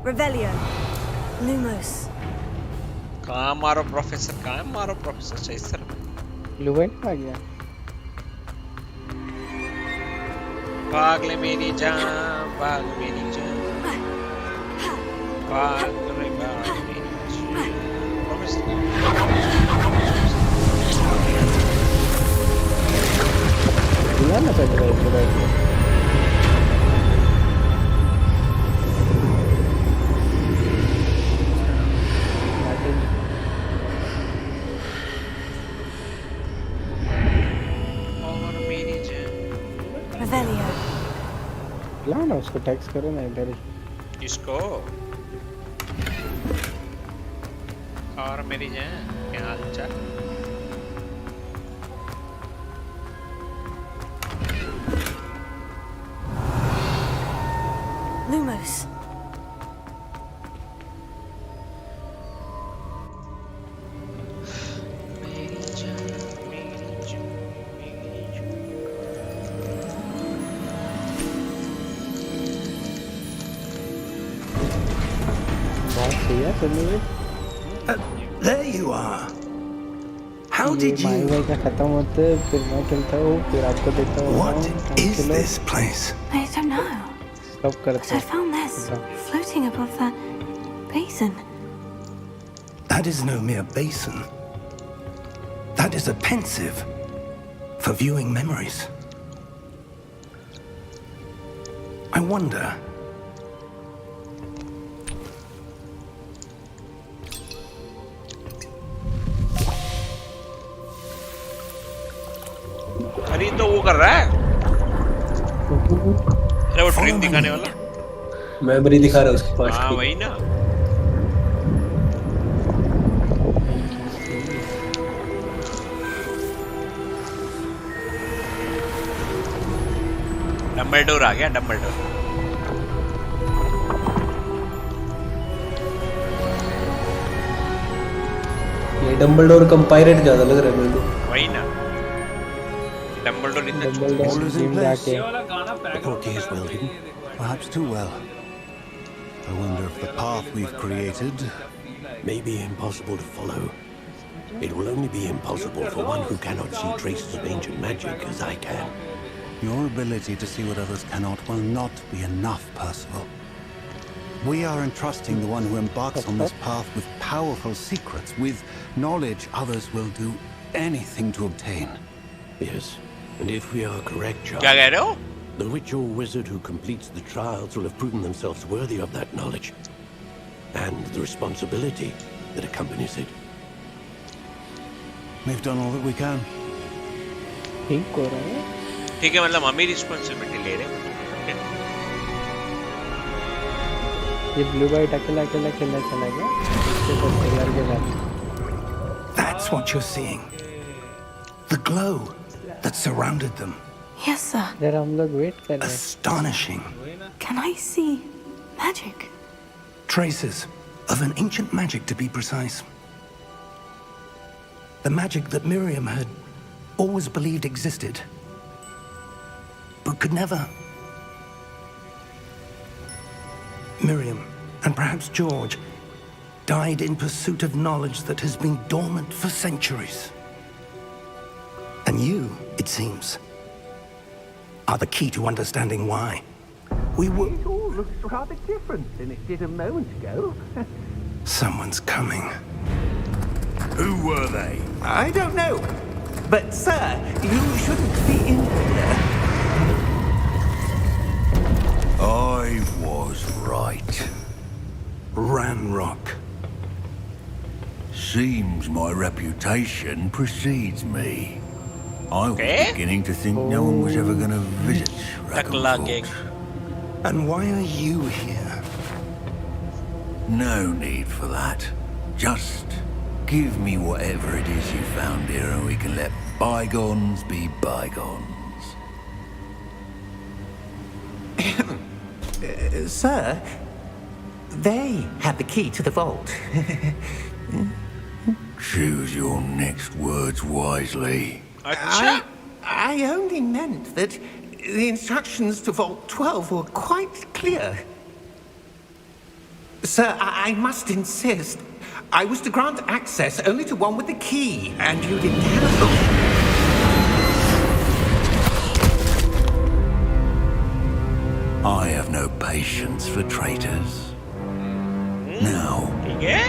Revelio. Lumos. कहाँ मारो प्रोफेसर, कहाँ मारो प्रोफेसर, सही सर। लुवेंट आ गया। भाग ले मेरी जान, भाग मेरी जान, भाग रे भाग मेरी जान। प्रोफेसर दिया ना पहले इधर। ना उसको टैक्स करो ना इधर ही। इसको और मेरी जान क्या हाल चाल। Lumos. There you are. How did you? What is this place? I don't know. But I found this floating above that basin. That is no mere basin. That is a pensive for viewing memories. I wonder. अरे तो वो कर रहा है। अरे वो dream दिखाने वाला। मेमोरी दिखा रहा है उसके पास। हाँ वही ना। डम्बलडोर आ गया डम्बलडोर ये डम्बलडोर कम पायरेट ज्यादा लग रहा है मेरे को वही ना डम्बलडोर इतना Dumbledore जिम जाके ये वाला गाना The pack portkey is well hidden, perhaps too well. I wonder if the path we've created may be impossible to follow. It will only be impossible for one who cannot see traces of ancient magic as I can. Your ability to see what others cannot will not be enough, Percival. We are entrusting the one who embarks on this path with powerful secrets, with knowledge others will do anything to obtain. Yes, and if we are correct, क्या Charles, कह रहे हो the witch or wizard who completes the trials will have proven themselves worthy of that knowledge and the responsibility that accompanies it. We've done all that we can. ठीक हो रहा है ठीक है मतलब हम ही रिस्पॉन्सिबिलिटी ले रहे हैं ये ब्लू वाइट अकेला अकेला खेलने चला गया इसके तो टेलर के साथ That's what you're seeing. The glow that surrounded them. Yes, sir. जरा हम लोग वेट कर रहे हैं Astonishing. Can I see magic? Traces of an ancient magic, to be precise. The magic that Miriam had always believed existed, but could never. Miriam, and perhaps George, died in pursuit of knowledge that has been dormant for centuries. And you, it seems, are the key to understanding why. We were... It all looks rather different than it did a moment ago. Someone's coming. Who were they? I don't know. But, sir, you shouldn't be in here. I was right. Ranrock. Seems my reputation precedes me. I was beginning to think no one was ever going to visit टकला gang Hogwarts. And why are you here? No need for that. Just give me whatever it is you found here and we can let bygones be bygones. Sir, they had the key to the vault. Choose your next words wisely. अच्छा I only meant that the instructions to Vault 12 were quite clear. Sir, I must insist. I was to grant access only to one with the key, and you didn't have it. I have no patience for traitors. Now, ठीक है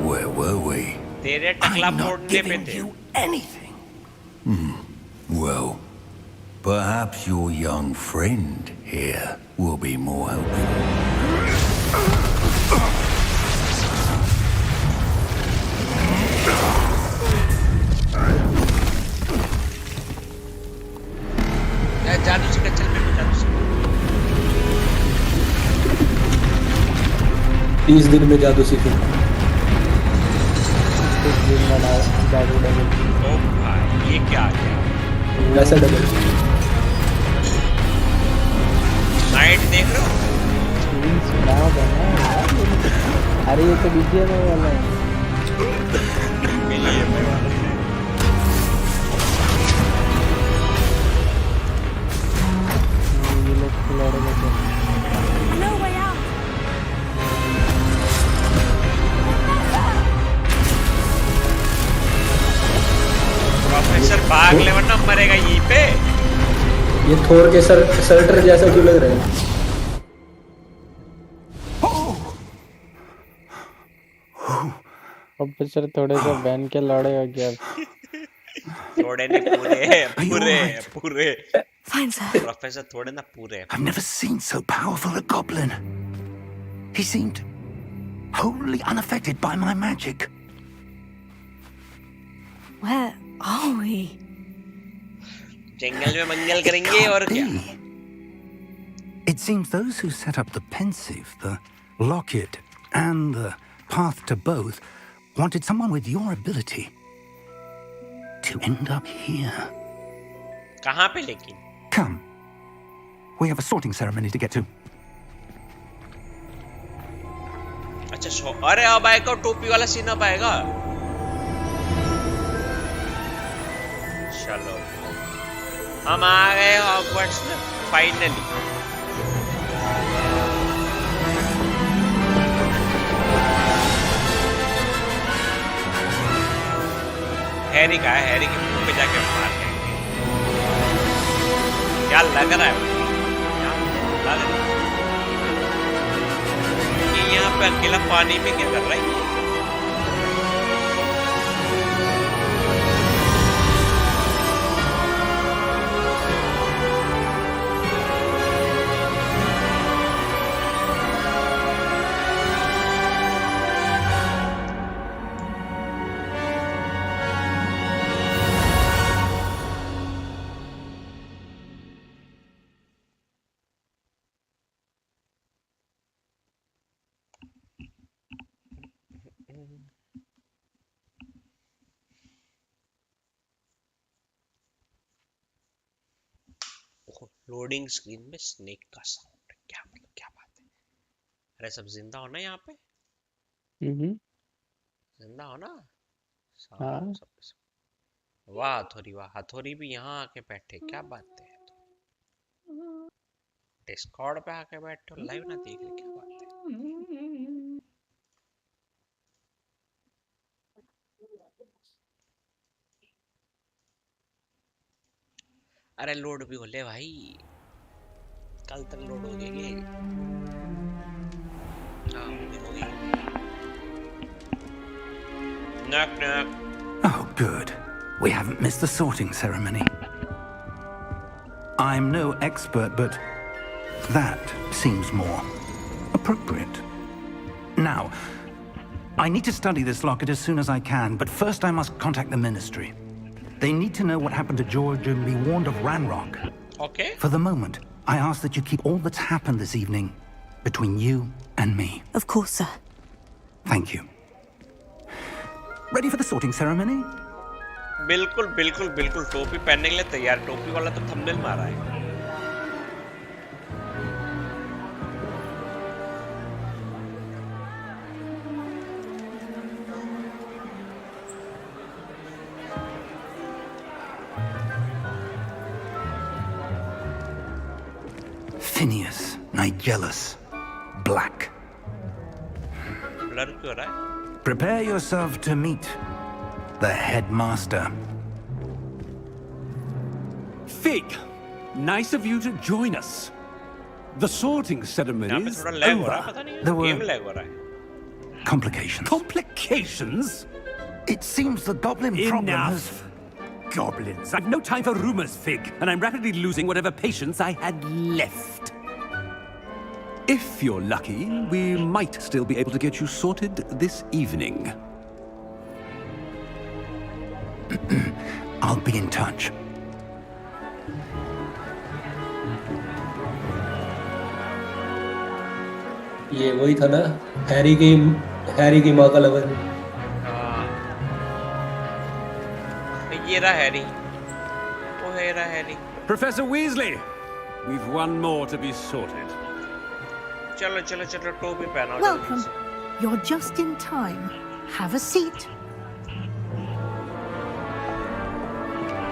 where were we? तेरे टकला I'm not फोड़ने पे giving थे you anything. Well, perhaps your young friend here will be more helpful. जादू से चल मेरे को जादू से 30 दिन में जादू सीखे कुछ दिन बनाओ जादू डबल ओ भाई ये क्या आ गया वैसा डबल नाइट देख रहे हो सीन्स बना बना यार अरे ये तो बीजीएम वाला है मिलिए मैं वाला ये लोग खिलाड़ी बचे No way out. प्रोफेसर भाग ले वरना मरेगा यहीं पे ये थोर के सर्टर जैसा क्यों लग रहा है प्रोफेसर थोड़े से बैन के लड़े हो गया थोड़े ने पूरे पूरे पूरे Fine, sir. प्रोफेसर थोड़े ना पूरे I've never seen so powerful a goblin. He seemed wholly unaffected by my magic. Where are we? जंगल में मंगल करेंगे और क्या It seems those who set up the pensive, the locket, and the path to both wanted someone with your ability to end up here. कहाँ पे लेकिन Come, We have a sorting ceremony to get to. अच्छा अरे अब आएगा टोपी वाला scene अब आएगा चलो हम आ गए हॉगवर्ट्स में फाइनली हैरी का है हैरी के मुंह पे जाके मार के क्या लग रहा है ये यहाँ पे अकेला पानी में क्या कर रहा है लोडिंग स्क्रीन में स्नेक का साउंड क्या मतलब क्या बात है अरे सब जिंदा हो ना यहाँ पे जिंदा हो ना हाँ वाह हथौड़ी भी यहाँ आके बैठे क्या बात है डिस्कॉर्ड पे आके बैठे लाइव ना देख ले क्या बात है अरे लोड भी हो ले भाई कल तक लोड हो गई हाँ होगी knock knock Oh, good. We haven't missed the sorting ceremony. I'm no expert, but that seems more appropriate. Now, I need to study this locket as soon as I can, but first I must contact the Ministry. They need to know what happened to George and be warned of Ranrock. Okay. For the moment, I ask that you keep all that's happened this evening between you and me. Of course, sir. Thank you. Ready for the sorting ceremony? बिल्कुल बिल्कुल बिल्कुल टोपी पहनने के लिए तैयार टोपी वाला तो थंबनेल मारा है Phineas, Nigellus, Black. ब्लर क्यों हो रहा है Prepare yourself to meet the headmaster. Fig, nice of you to join us. The sorting ceremony यहाँ पे is थोड़ा लैग हो रहा है over. पता नहीं There were- गेम लैग हो रहा है Complications. Complications? It seems the goblin problem has... Enough. Goblins. I've no time for rumors, Fig, and I'm rapidly losing whatever patience I had left. If you're lucky, we might still be able to get you sorted this evening. I'll be in touch. ये वही था ना Harry की माँ का lover हाँ ये रहा हैरी वो है रहा Harry Professor Weasley, we've one more to be sorted. चलो चलो चलो टोपी पहनाओ Welcome. You're just in time. Have a seat.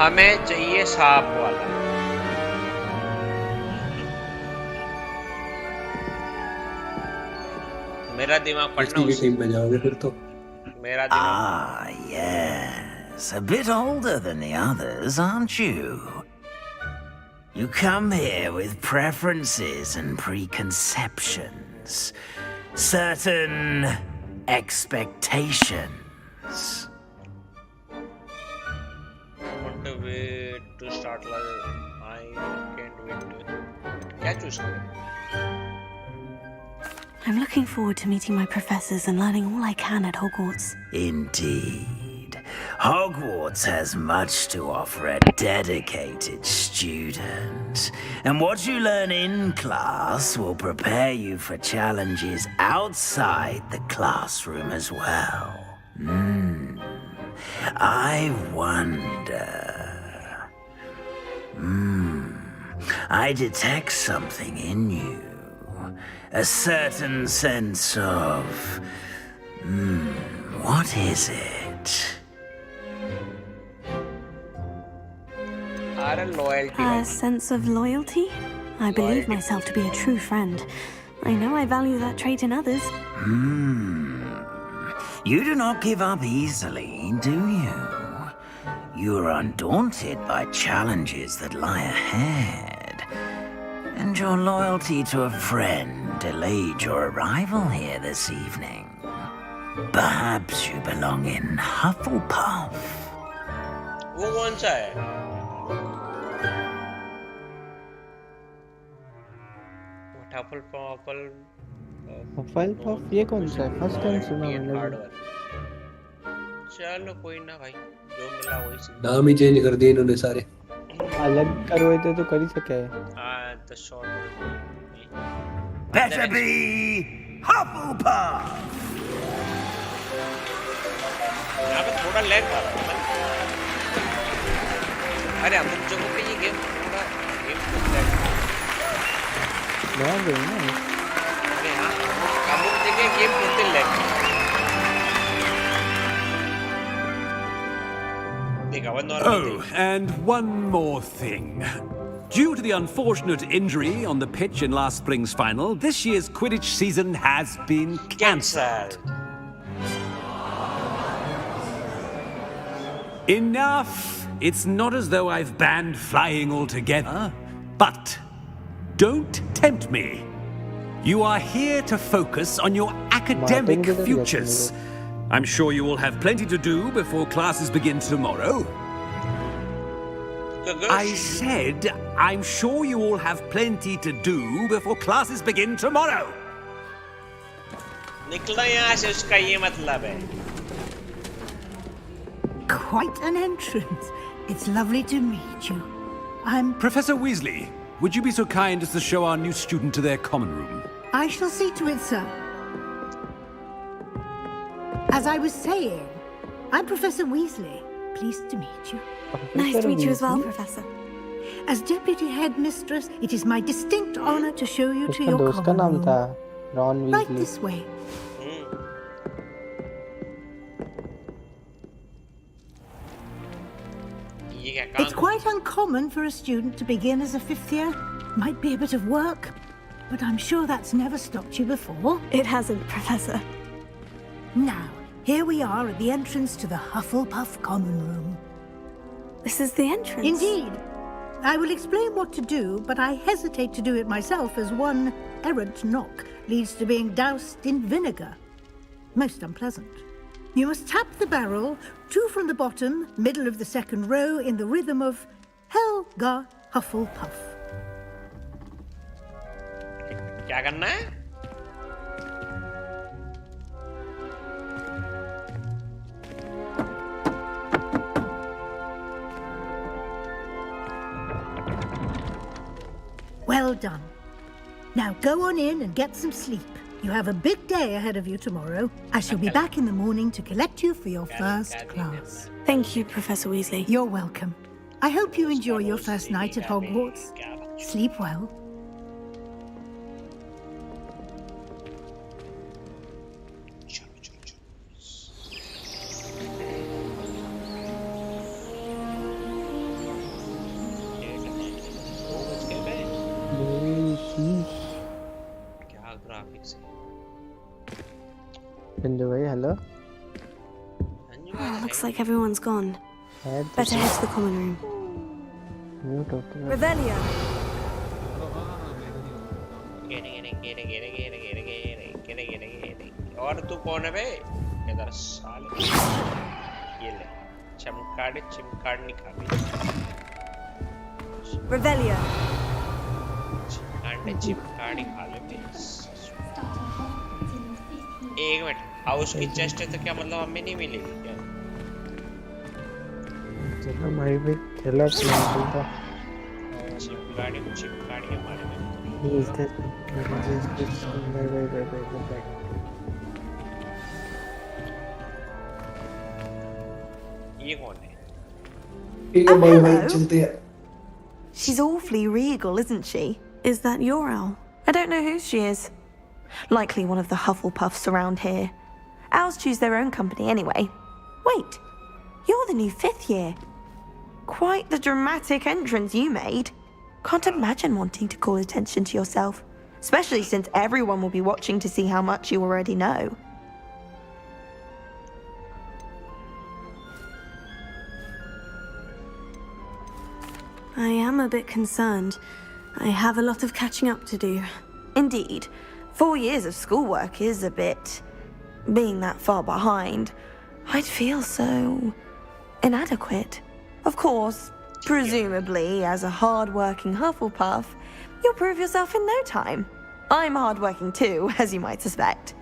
हमें चाहिए सांप वाला मेरा दिमाग पढ़ना की टीम में जाओगे फिर तो मेरा दिमाग Ah, yes. A bit older than the others, aren't you? You come here with preferences and preconceptions. Certain expectations. want to wait to start like I can't wait to क्या चूज करें I'm looking forward to meeting my professors and learning all I can at Hogwarts. Indeed. Hogwarts has much to offer a dedicated student. And what you learn in class will prepare you for challenges outside the classroom as well. I wonder... I detect something in you. A certain sense of... what is it? Loyalty. A sense of loyalty? I believe myself to be a true friend. I know I value that trait in others. You do not give up easily, do you? You are undaunted by challenges that lie ahead. And your loyalty to a friend delayed your arrival here this evening. Perhaps you belong in Hufflepuff. वो कौन सा है? Hufflepuff ये कौन सा है? First time सुना मैंने। चलो कोई ना भाई, जो मिला वही सी। नाम ही चेंज कर दिए इन्होंने सारे। अलग करवाए थे तो कर ही सके है। The short Better be Hufflepuff. यहाँ पे थोड़ा लैग आ रहा है। अरे अमुक जगहों पे ये गेम थोड़ा लैग ना। अरे हाँ, अमुक जगह गेम होते lag. Oh, and one more thing. Due to the unfortunate injury on the pitch in last spring's final, this year's Quidditch season has been cancelled. Enough! It's not as though I've banned flying altogether, but don't tempt me. You are here to focus on your academic futures. I'm sure you will have plenty to do before classes begin tomorrow. I said, I'm sure you all have plenty to do before classes begin tomorrow. निकलो यहाँ से, उसका ये मतलब है। Quite an entrance. It's lovely to meet you. I'm... Professor Weasley, would you be so kind as to show our new student to their common room? I shall see to it, sir. As I was saying, I'm Professor Weasley. Pleased to meet you. Nice to meet you as well, Professor. As Deputy Headmistress, it is my distinct honor to show you to your दोस्त का common नाम room. था Ron Weasley. Right this way. It's quite uncommon for a student to begin as a fifth year. Might be a bit of work, but I'm sure that's never stopped you before. It hasn't, Professor. Now, here we are at the entrance to the Hufflepuff Common Room. This is the entrance? Indeed. I will explain what to do, but I hesitate to do it myself as one errant knock leads to being doused in vinegar. Most unpleasant. You must tap the barrel, 2 from the bottom, middle of the second row, in the rhythm of Helga Hufflepuff. क्या करना है? Well done. Now go on in and get some sleep. You have a big day ahead of you tomorrow. I shall be back in the morning to collect you for your first class. Thank you, Professor Weasley. You're welcome. I hope you enjoy your first night at Hogwarts. Sleep well. क्या graphics है? संजय भाई hello. Looks like everyone's gone. Better head to the common room. Revelio. और तू कौन है बे? इधर साले। ये ले। चिमकाड़ निकाल। Revelio. चिमकाड़ निकाल ले। एक मिनट, हाउस की चेस्ट है तो क्या मतलब हमें नहीं मिलेगी क्या? चलो भाई भी खेला था। चिमकाड़ी हमारे में। ये कौन है? ठीक है भाई चलते हैं। She's awfully regal, isn't she? Is that your owl? I don't know who she is. Likely one of the Hufflepuffs around here. Owls choose their own company anyway. Wait, you're the new 5th year. Quite the dramatic entrance you made. Can't imagine wanting to call attention to yourself, especially since everyone will be watching to see how much you already know. I am a bit concerned. I have a lot of catching up to do. Indeed. 4 years of schoolwork is a bit... Being that far behind, I'd feel so... inadequate. Of course, presumably, as a hard-working Hufflepuff, you'll prove yourself in no time. I'm hard-working too, as you might suspect.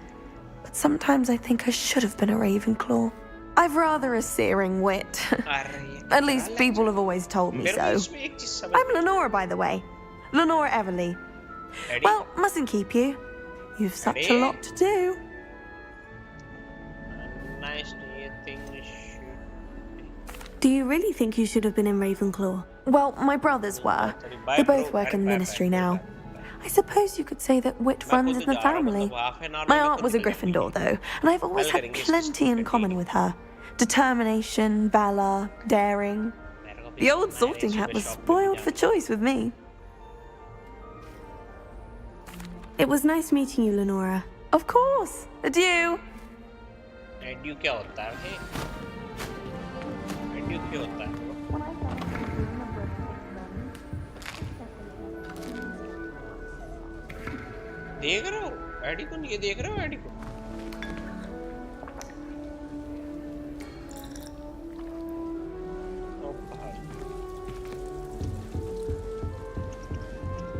But sometimes I think I should have been a Ravenclaw. I've rather a searing wit. At least people have always told me so. I'm Lenora, by the way. Lenora Everly. Well, mustn't keep you. You've such a lot to do. Nice to hear things. Do you really think you should have been in Ravenclaw? Well, my brothers were. They both work in the ministry now. I suppose you could say that wit runs in the family. My aunt was a Gryffindor, though, and I've always had plenty in common with her. Determination, valor, daring. The old sorting hat was spoiled for choice with me. It was nice meeting you, Lenora. Of course. Adieu. Adieu क्या होता है? Adieu क्या होता है? देख रहे हो? AD को ये देख रहे हो एडी को?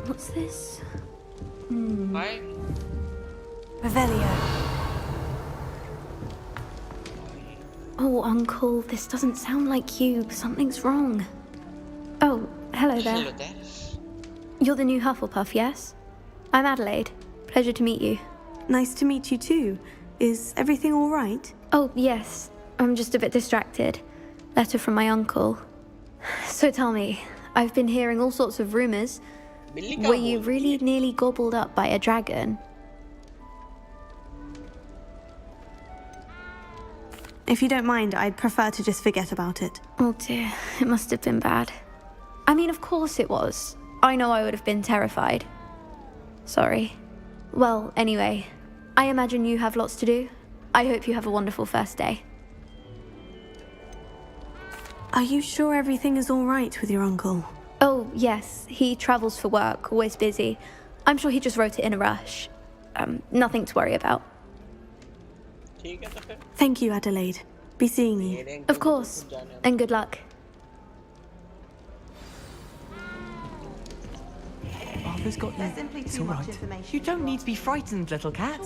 What's this? Hi. Revelio. Oh, Uncle, this doesn't sound like you. Something's wrong. Oh, hello there. Hello there. You're the new Hufflepuff, yes? I'm Adelaide. Pleasure to meet you. Nice to meet you too. Is everything all right? Oh, yes. I'm just a bit distracted. Letter from my uncle. So tell me, I've been hearing all sorts of rumors. Were you really nearly gobbled up by a dragon? If you don't mind, I'd prefer to just forget about it. Oh dear, it must have been bad. I mean, of course it was. I know I would have been terrified. Sorry. Well, anyway, I imagine you have lots to do. I hope you have a wonderful first day. Are you sure everything is all right with your uncle? Oh, yes. He travels for work, always busy. I'm sure he just wrote it in a rush. Nothing to worry about. Thank you, Adelaide. Be seeing you. Of course. And good luck. Arthur's got you. It's all right. You don't need to be frightened, little cat.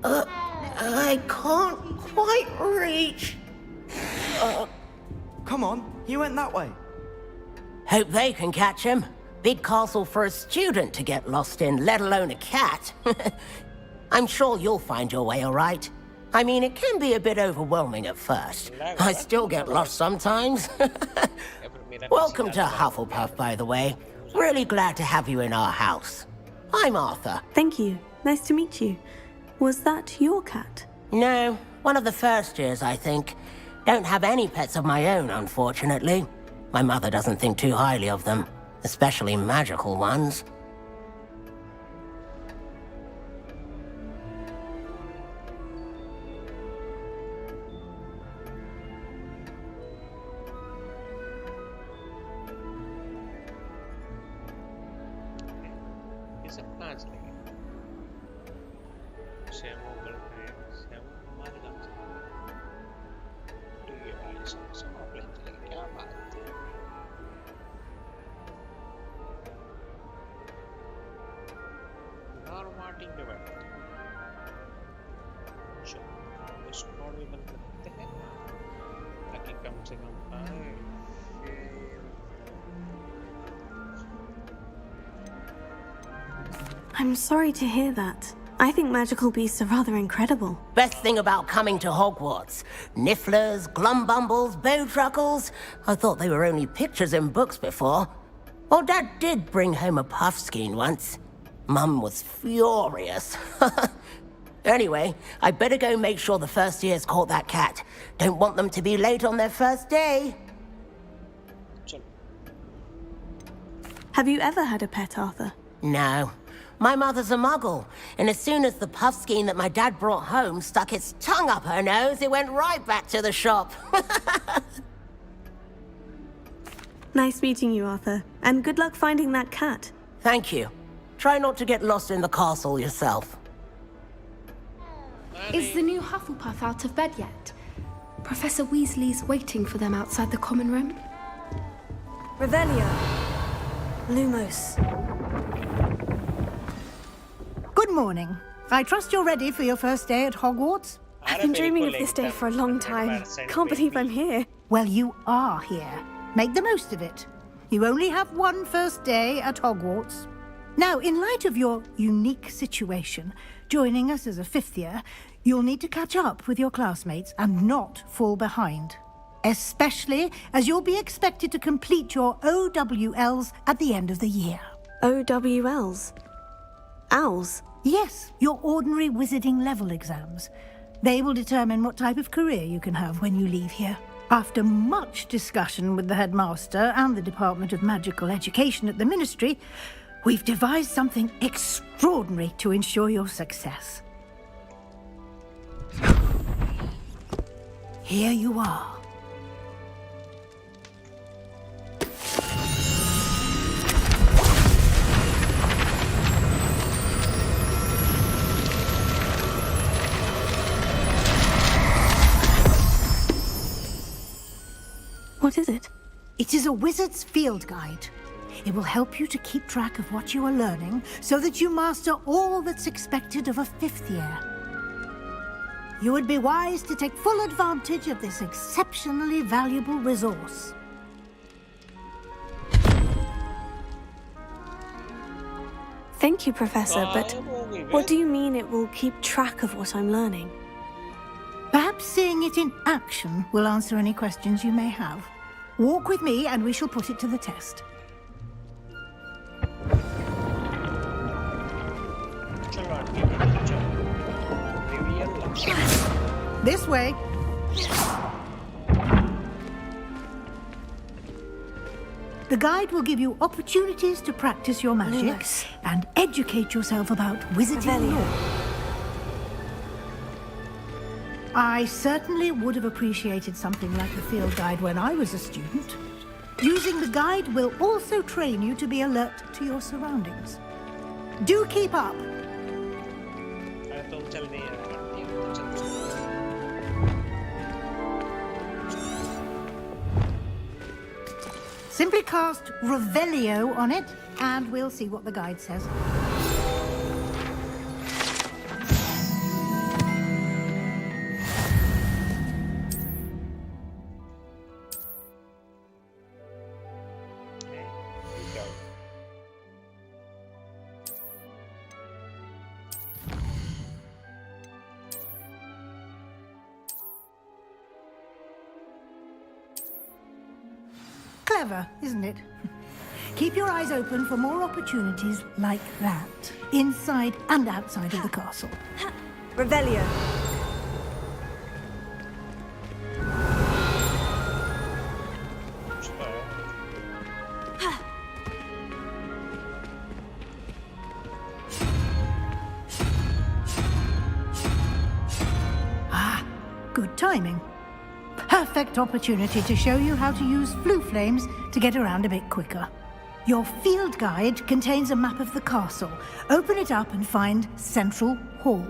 I can't quite reach. Come on, you went that way. Hope they can catch him. Big castle for a student to get lost in, let alone a cat. I'm sure you'll find your way all right. I mean, it can be a bit overwhelming at first. I still get lost sometimes. Welcome to Hufflepuff, by the way. Really glad to have you in our house. I'm Arthur. Thank you. Nice to meet you. Was that your cat? No, one of the first years, I think. Don't have any pets of my own, unfortunately. My mother doesn't think too highly of them, especially magical ones. I'm sorry to hear that. I think magical beasts are rather incredible. Best thing about coming to Hogwarts. Nifflers, glumbumbles, bowtruckles. I thought they were only pictures in books before. Well, Dad did bring home a puffskein once. Mum was furious. Anyway, I better go make sure the first years caught that cat. Don't want them to be late on their first day. Have you ever had a pet, Arthur? No. My mother's a muggle, and as soon as the puffskein that my dad brought home stuck its tongue up her nose, it went right back to the shop. Nice meeting you, Arthur. And good luck finding that cat. Thank you. Try not to get lost in the castle yourself. Is the new Hufflepuff out of bed yet? Professor Weasley's waiting for them outside the common room. Revelio. Lumos. Good morning. I trust you're ready for your first day at Hogwarts? I've been dreaming of this day for a long time. Can't believe I'm here. Well, you are here. Make the most of it. You only have one first day at Hogwarts. Now, in light of your unique situation, joining us as a fifth year, you'll need to catch up with your classmates and not fall behind. Especially as you'll be expected to complete your OWLs at the end of the year. OWLs? Owls? Yes, your ordinary wizarding level exams. They will determine what type of career you can have when you leave here. After much discussion with the headmaster and the Department of Magical Education at the Ministry, we've devised something extraordinary to ensure your success. Here you are. What is it? It is a wizard's field guide. It will help you to keep track of what you are learning so that you master all that's expected of a fifth year. You would be wise to take full advantage of this exceptionally valuable resource. Thank you, Professor, but what do you mean it will keep track of what I'm learning? Perhaps seeing it in action will answer any questions you may have. Walk with me and we shall put it to the test. This way. The guide will give you opportunities to practice your magic and educate yourself about wizarding lore. I certainly would have appreciated something like the field guide when I was a student. Using the guide will also train you to be alert to your surroundings. Do keep up. Simply cast Revelio on it, and we'll see what the guide says. Clever, isn't it? Keep your eyes open for more opportunities like that, inside and outside of the castle. Revelio. Ah, good timing. Perfect opportunity to show you how to use flue flames to get around a bit quicker. Your field guide contains a map of the castle. Open it up and find Central Hall.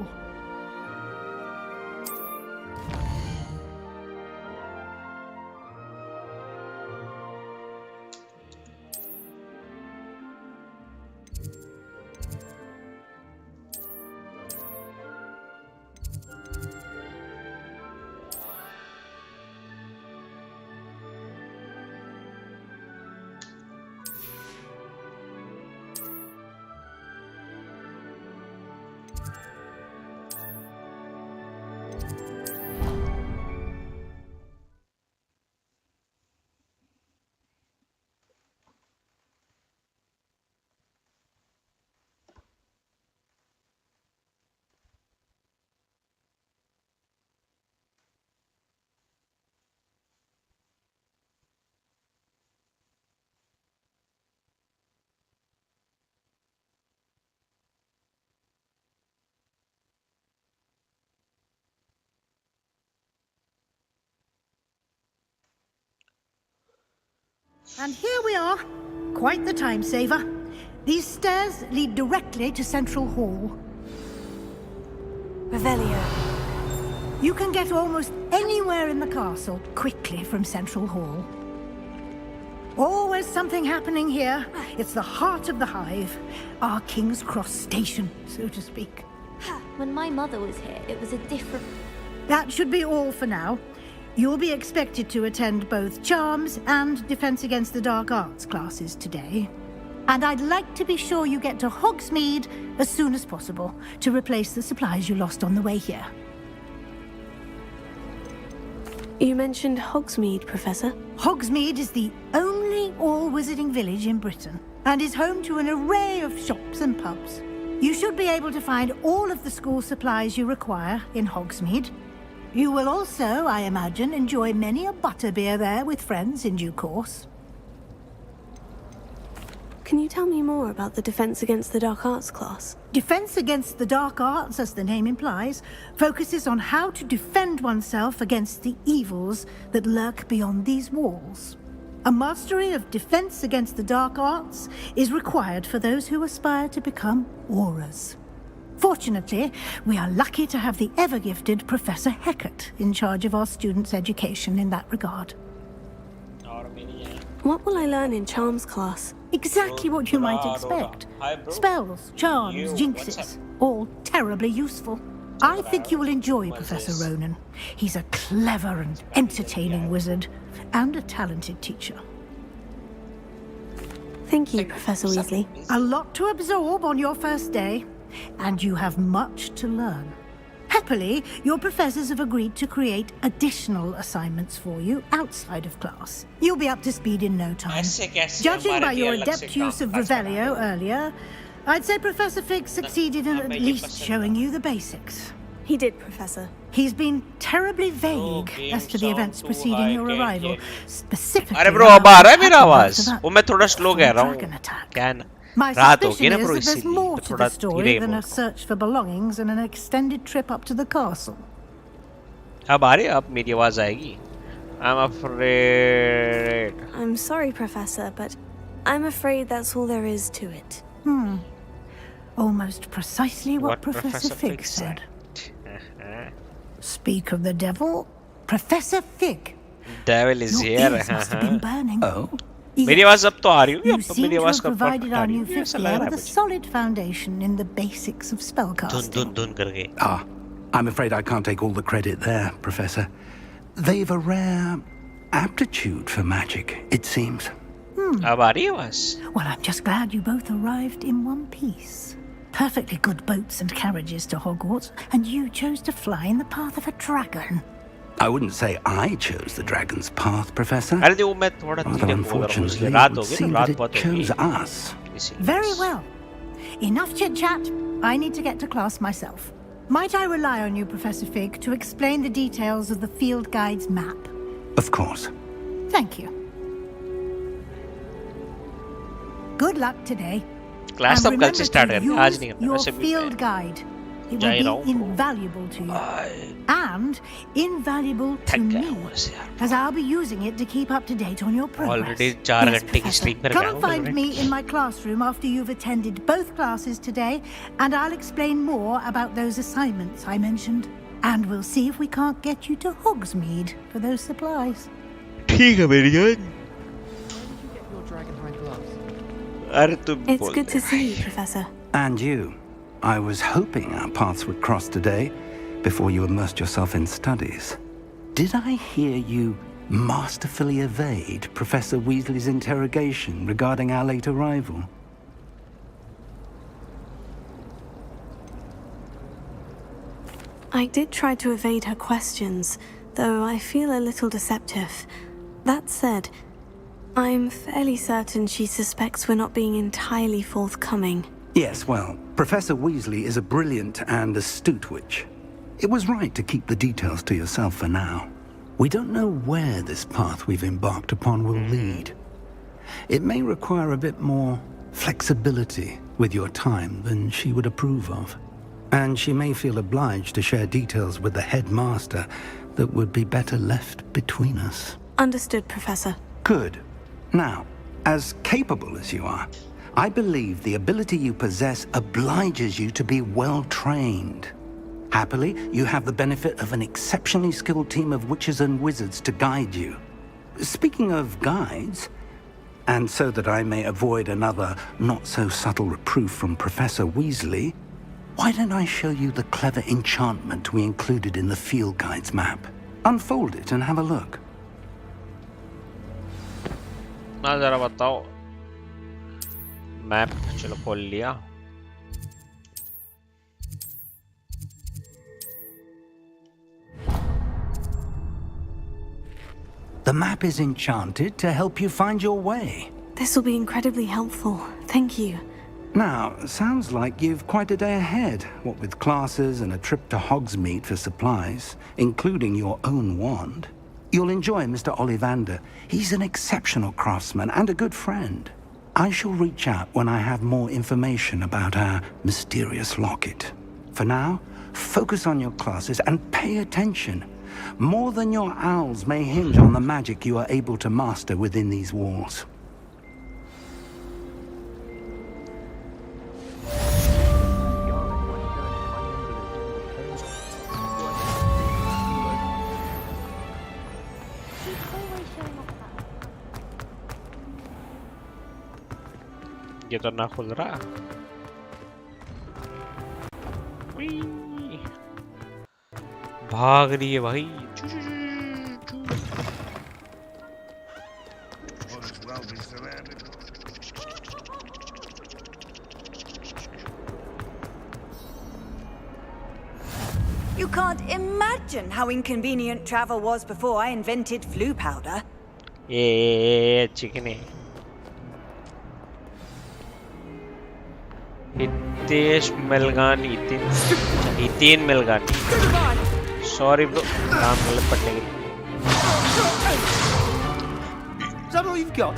And here we are. Quite the time saver. These stairs lead directly to Central Hall. Revelio. You can get almost anywhere in the castle quickly from Central Hall. Always something happening here. It's the heart of the hive. Our King's Cross station, so to speak. When my mother was here, it was a different... That should be all for now. You'll be expected to attend both Charms and Defense Against the Dark Arts classes today. And I'd like to be sure you get to Hogsmeade as soon as possible to replace the supplies you lost on the way here. You mentioned Hogsmeade, Professor. Hogsmeade is the only all-wizarding village in Britain and is home to an array of shops and pubs. You should be able to find all of the school supplies you require in Hogsmeade. You will also, I imagine, enjoy many a butterbeer there with friends in due course. Can you tell me more about the Defense Against the Dark Arts class? Defense Against the Dark Arts, as the name implies, focuses on how to defend oneself against the evils that lurk beyond these walls. A mastery of Defense Against the Dark Arts is required for those who aspire to become Aurors. Fortunately, we are lucky to have the ever-gifted Professor Hecat in charge of our students' education in that regard. What will I learn in Charms class? Exactly what you might expect. Spells, charms, jinxes, all terribly useful. I think you will enjoy Professor Ronan. He's a clever and entertaining wizard, and a talented teacher. Thank you, Professor Weasley. A lot to absorb on your first day, and you have much to learn. Happily, your professors have agreed to create additional assignments for you outside of class. You'll be up to speed in no time. Judging by your adept use of Revelio earlier, I'd say Professor Fig succeeded in at least showing you the basics. He did, Professor. He's been terribly vague as to the events preceding your arrival, specifically... अरे bro अब आ रहा है मेरा आवाज वो मैं थोड़ा slow कह रहा हूँ क्या है ना My रात हो गई suspicion ना is ब्रो that there's इसीलिए more मैं to थोड़ा the story धीरे than a बोल search for belongings and an extended trip up to the castle. अब आ रही है अब मेरी आवाज आएगी I'm afraid. I'm sorry, Professor, but I'm afraid that's all there is to it. Almost precisely what Professor Fig said. Speak of the devil, Professor Fig. Devil is Your here. ears must have been burning. Oh. मेरी आवाज अब तो आ रही होगी You अब तो seem मेरी to आवाज have कब provided our new ऐसा fifth लग year रहा है with a मुझे solid foundation in the basics of spellcasting. धुन धुन करके Ah, I'm afraid I can't take all the credit there, Professor. They've a rare aptitude for magic, it seems. अब आ रही है आवाज Well, I'm just glad you both arrived in one piece. Perfectly good boats and carriages to Hogwarts, and you chose to fly in the path of a dragon. I wouldn't say I chose the dragon's path, Professor. अरे वो मैं थोड़ा Rather धीरे बोल रहा हूँ unfortunately, रात it हो would गई seem ना that रात it बहुत हो chose गई us. Very well. Enough chit-chat. I need to get to class myself. Might I rely on you, Professor Fig, to explain the details of the field guide's map? Of course. Thank you. Good luck today. Class And तब कल से remember start to करना आज use नहीं करना your वैसे भी field guide. It जा ही रहा will be हूँ invaluable to you. And invaluable to me, as I'll be using it to keep up to date on your progress. Already 4 घंटे की स्लीप पर Come गया and हूँ find me in my classroom after you've attended both classes today, and I'll explain more about those assignments I mentioned. And we'll see if we can't get you to Hogsmeade for those supplies. ठीक है मेरी जान अरे तुम It's good to see you, Professor. And you. I was hoping our paths would cross today, before you immersed yourself in studies. Did I hear you masterfully evade Professor Weasley's interrogation regarding our late arrival? I did try to evade her questions, though I feel a little deceptive. That said, I'm fairly certain she suspects we're not being entirely forthcoming. Yes, well, Professor Weasley is a brilliant and astute witch. It was right to keep the details to yourself for now. We don't know where this path we've embarked upon will lead. It may require a bit more flexibility with your time than she would approve of. And she may feel obliged to share details with the headmaster that would be better left between us. Understood, Professor. Good. Now, as capable as you are, I believe the ability you possess obliges you to be well trained. Happily, you have the benefit of an exceptionally skilled team of witches and wizards to guide you. Speaking of guides, and so that I may avoid another not-so-subtle reproof from Professor Weasley, why don't I show you the clever enchantment we included in the field guide's map? Unfold it and have a look. ना जरा बताओ map चलो खोल लिया The map is enchanted to help you find your way. This will be incredibly helpful. Thank you. Now, sounds like you've quite a day ahead, what with classes and a trip to Hogsmeade for supplies, including your own wand. You'll enjoy Mr. Ollivander. He's an exceptional craftsman and a good friend. I shall reach out when I have more information about our mysterious locket. For now, focus on your classes and pay attention. More than your owls may hinge on the magic you are able to master within these walls. ये तो ना खुल रहा भाग रही है भाई You can't imagine how inconvenient travel was before I invented flu powder. ये चिकने हितेश मिलगानी हितेन मिलगानी सॉरी ब्रो नाम गलत पढ़ने के लिए Is that all you've got?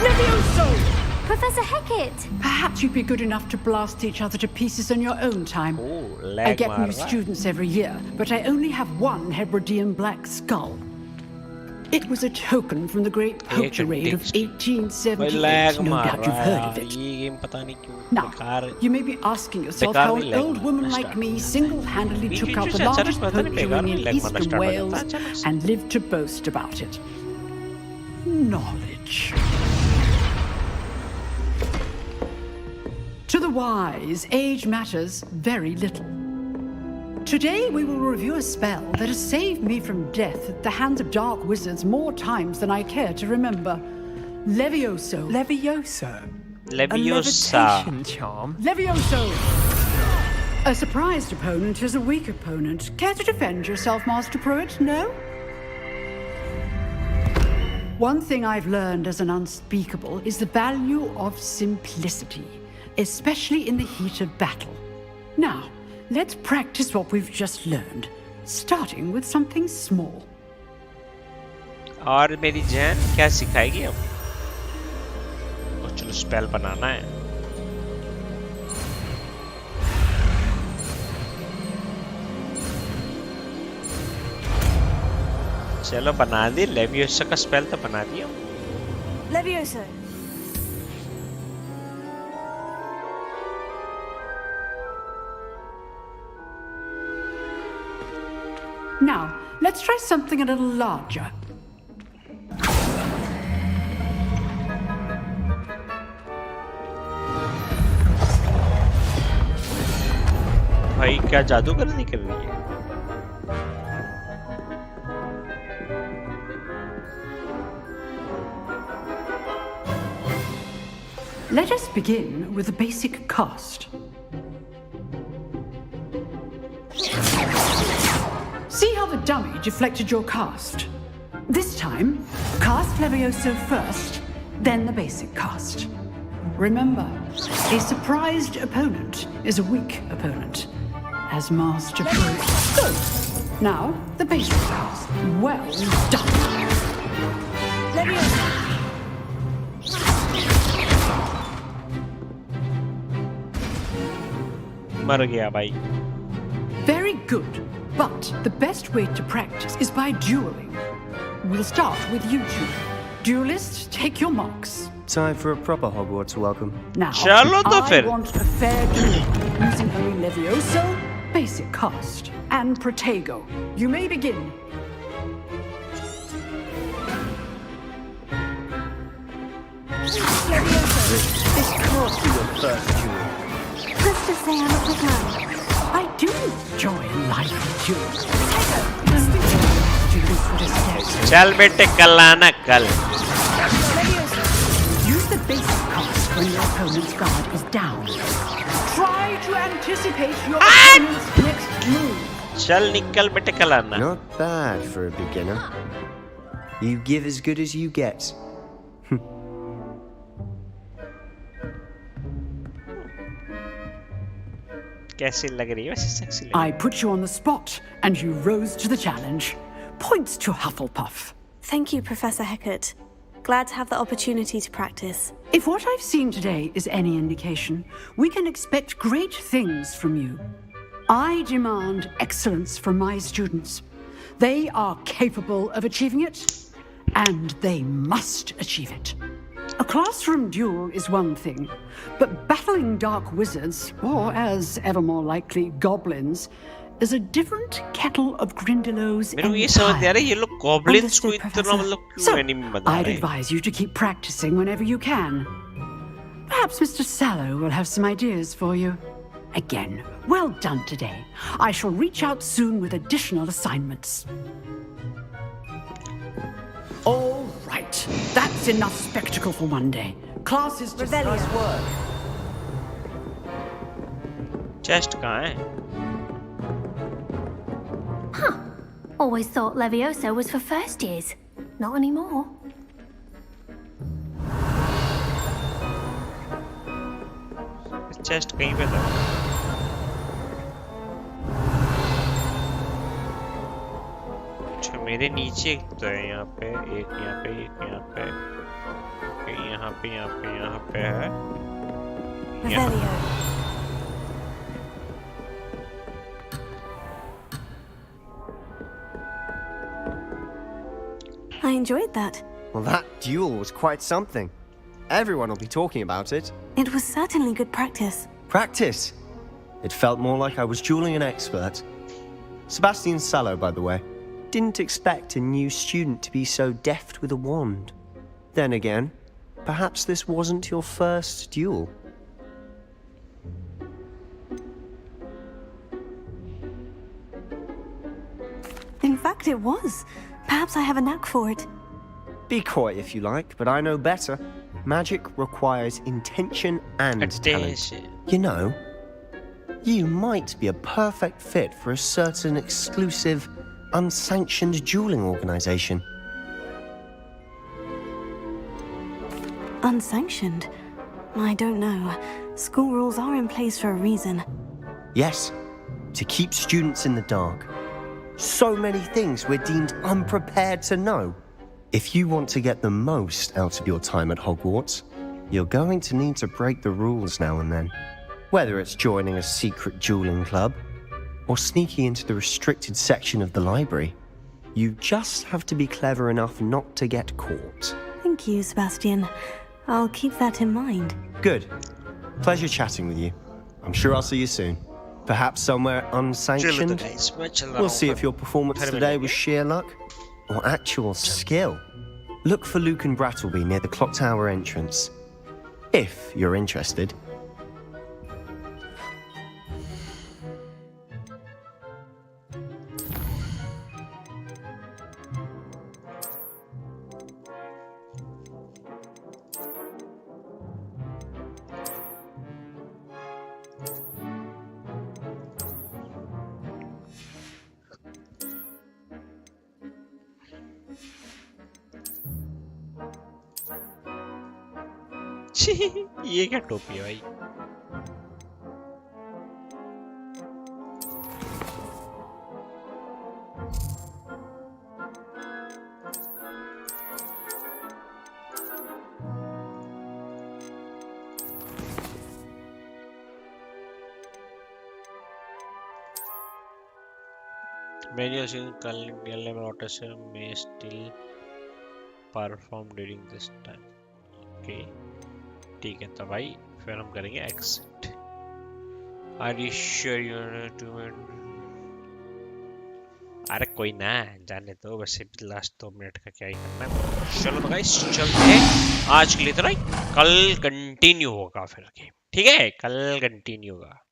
Levioso! Professor Hecat! Perhaps you'd be good enough to blast each other to pieces in your own time. lag I get maar new raha. students every year, but I only have one Hebridean black skull. It was a token from the Great Poacher Raid of 1878. No doubt you've heard of it. ये game पता नहीं क्यों Now, you may be asking yourself how an old woman like me single-handedly took out the largest poacher ring in eastern Wales and lived to boast about it. Knowledge. To the wise, age matters very little. Today we will review a spell that has saved me from death at the hands of dark wizards more times than I care to remember. Levioso. Levioso? Leviosa. A levitation charm? Levioso! A surprised opponent is a weak opponent. Care to defend yourself, Master Pruitt? No? One thing I've learned as an unspeakable is the value of simplicity, especially in the heat of battle. Now, let's practice what we've just learned, starting with something small. और मेरी जैन क्या सिखाएगी अब? चलो spell बनाना है. चलो बना दी leviosa का spell तो बना दिया. Levioso. Now, let's try something a little larger. भाई क्या जादूगरनी कर रही है? Let us begin with the basic cast. See how the dummy deflected your cast? This time, cast Levioso first, then the basic cast. Remember, a surprised opponent is a weak opponent, as Master Pruitt. Good. Now, the basic cast. Well done. Levioso. मर गया भाई. Very good. But the best way to practice is by dueling. We'll start with you two. Duelists, take your marks. Time for a proper Hogwarts welcome. Now, चलो तो I फिर। want a fair duel using only Levioso, basic cast, and Protego. You may begin. This can't be your first duel. Let's just say I'm a quick man. I do enjoy a lively duel. चल बेटे कल आना कल। Use the basic cast when your opponent's guard is down. Try to anticipate your opponent's next move. चल निकल बेटे कल आना। Not bad for a beginner. You give as good as you get. कैसी लग रही है वैसे सेक्सी लग I put you on the spot, and you rose to the challenge. Points to Hufflepuff. Thank you, Professor Hecat. Glad to have the opportunity to practice. If what I've seen today is any indication, we can expect great things from you. I demand excellence from my students. They are capable of achieving it, and they must achieve it. A classroom duel is one thing, but battling dark wizards, or as ever more likely, goblins, is a different kettle of Grindylows मेरे को ये समझ नहीं आ रहा है ये लोग goblins को Understood, इतना Professor. मतलब क्यों So, एनिमी बना I'd रहे हैं? advise you to keep practicing whenever you can. Perhaps Mr. Sallow will have some ideas for you. Again, well done today. I shall reach out soon with additional assignments. All right, that's enough spectacle for one day. Class is dismissed. Chest कहाँ है? Huh. Always thought Levioso was for first years. Not anymore. Chest कहीं पे था? अच्छा मेरे नीचे एक तो है यहाँ पे एक यहाँ पे एक यहाँ पे यहाँ पे यहाँ पे यहाँ पे है यहाँ। I enjoyed that. Well, that duel was quite something. Everyone will be talking about it. It was certainly good practice. Practice? It felt more like I was dueling an expert. Sebastian Sallow, by the way. Didn't expect a new student to be so deft with a wand. Then again, perhaps this wasn't your first duel. In fact, it was. Perhaps I have a knack for it. Be coy if you like, but I know better. Magic requires intention and talent. You know, you might be a perfect fit for a certain exclusive, unsanctioned dueling organization. Unsanctioned? I don't know. School rules are in place for a reason. Yes, to keep students in the dark. So many things we're deemed unprepared to know. If you want to get the most out of your time at Hogwarts, you're going to need to break the rules now and then. Whether it's joining a secret dueling club, or sneaking into the restricted section of the library, you just have to be clever enough not to get caught. Thank you, Sebastian. I'll keep that in mind. Good. Pleasure chatting with you. I'm sure I'll see you soon. Perhaps somewhere unsanctioned. We'll see if your performance today was sheer luck or actual skill. Look for Luke and Brattleby near the clock tower entrance. If you're interested. ये क्या टोपी है भाई? Many of you calling DLM rotation may still perform during this time. Okay, ठीक है तो भाई फिर हम करेंगे exit. Are you sure you want to? अरे कोई ना जाने दो, वैसे भी लास्ट 2 मिनट का क्या ही करना है. चलो तो गाइस चलते हैं आज के लिए, तो नहीं कल कंटिन्यू होगा फिर गेम. ठीक है, कल कंटिन्यू होगा.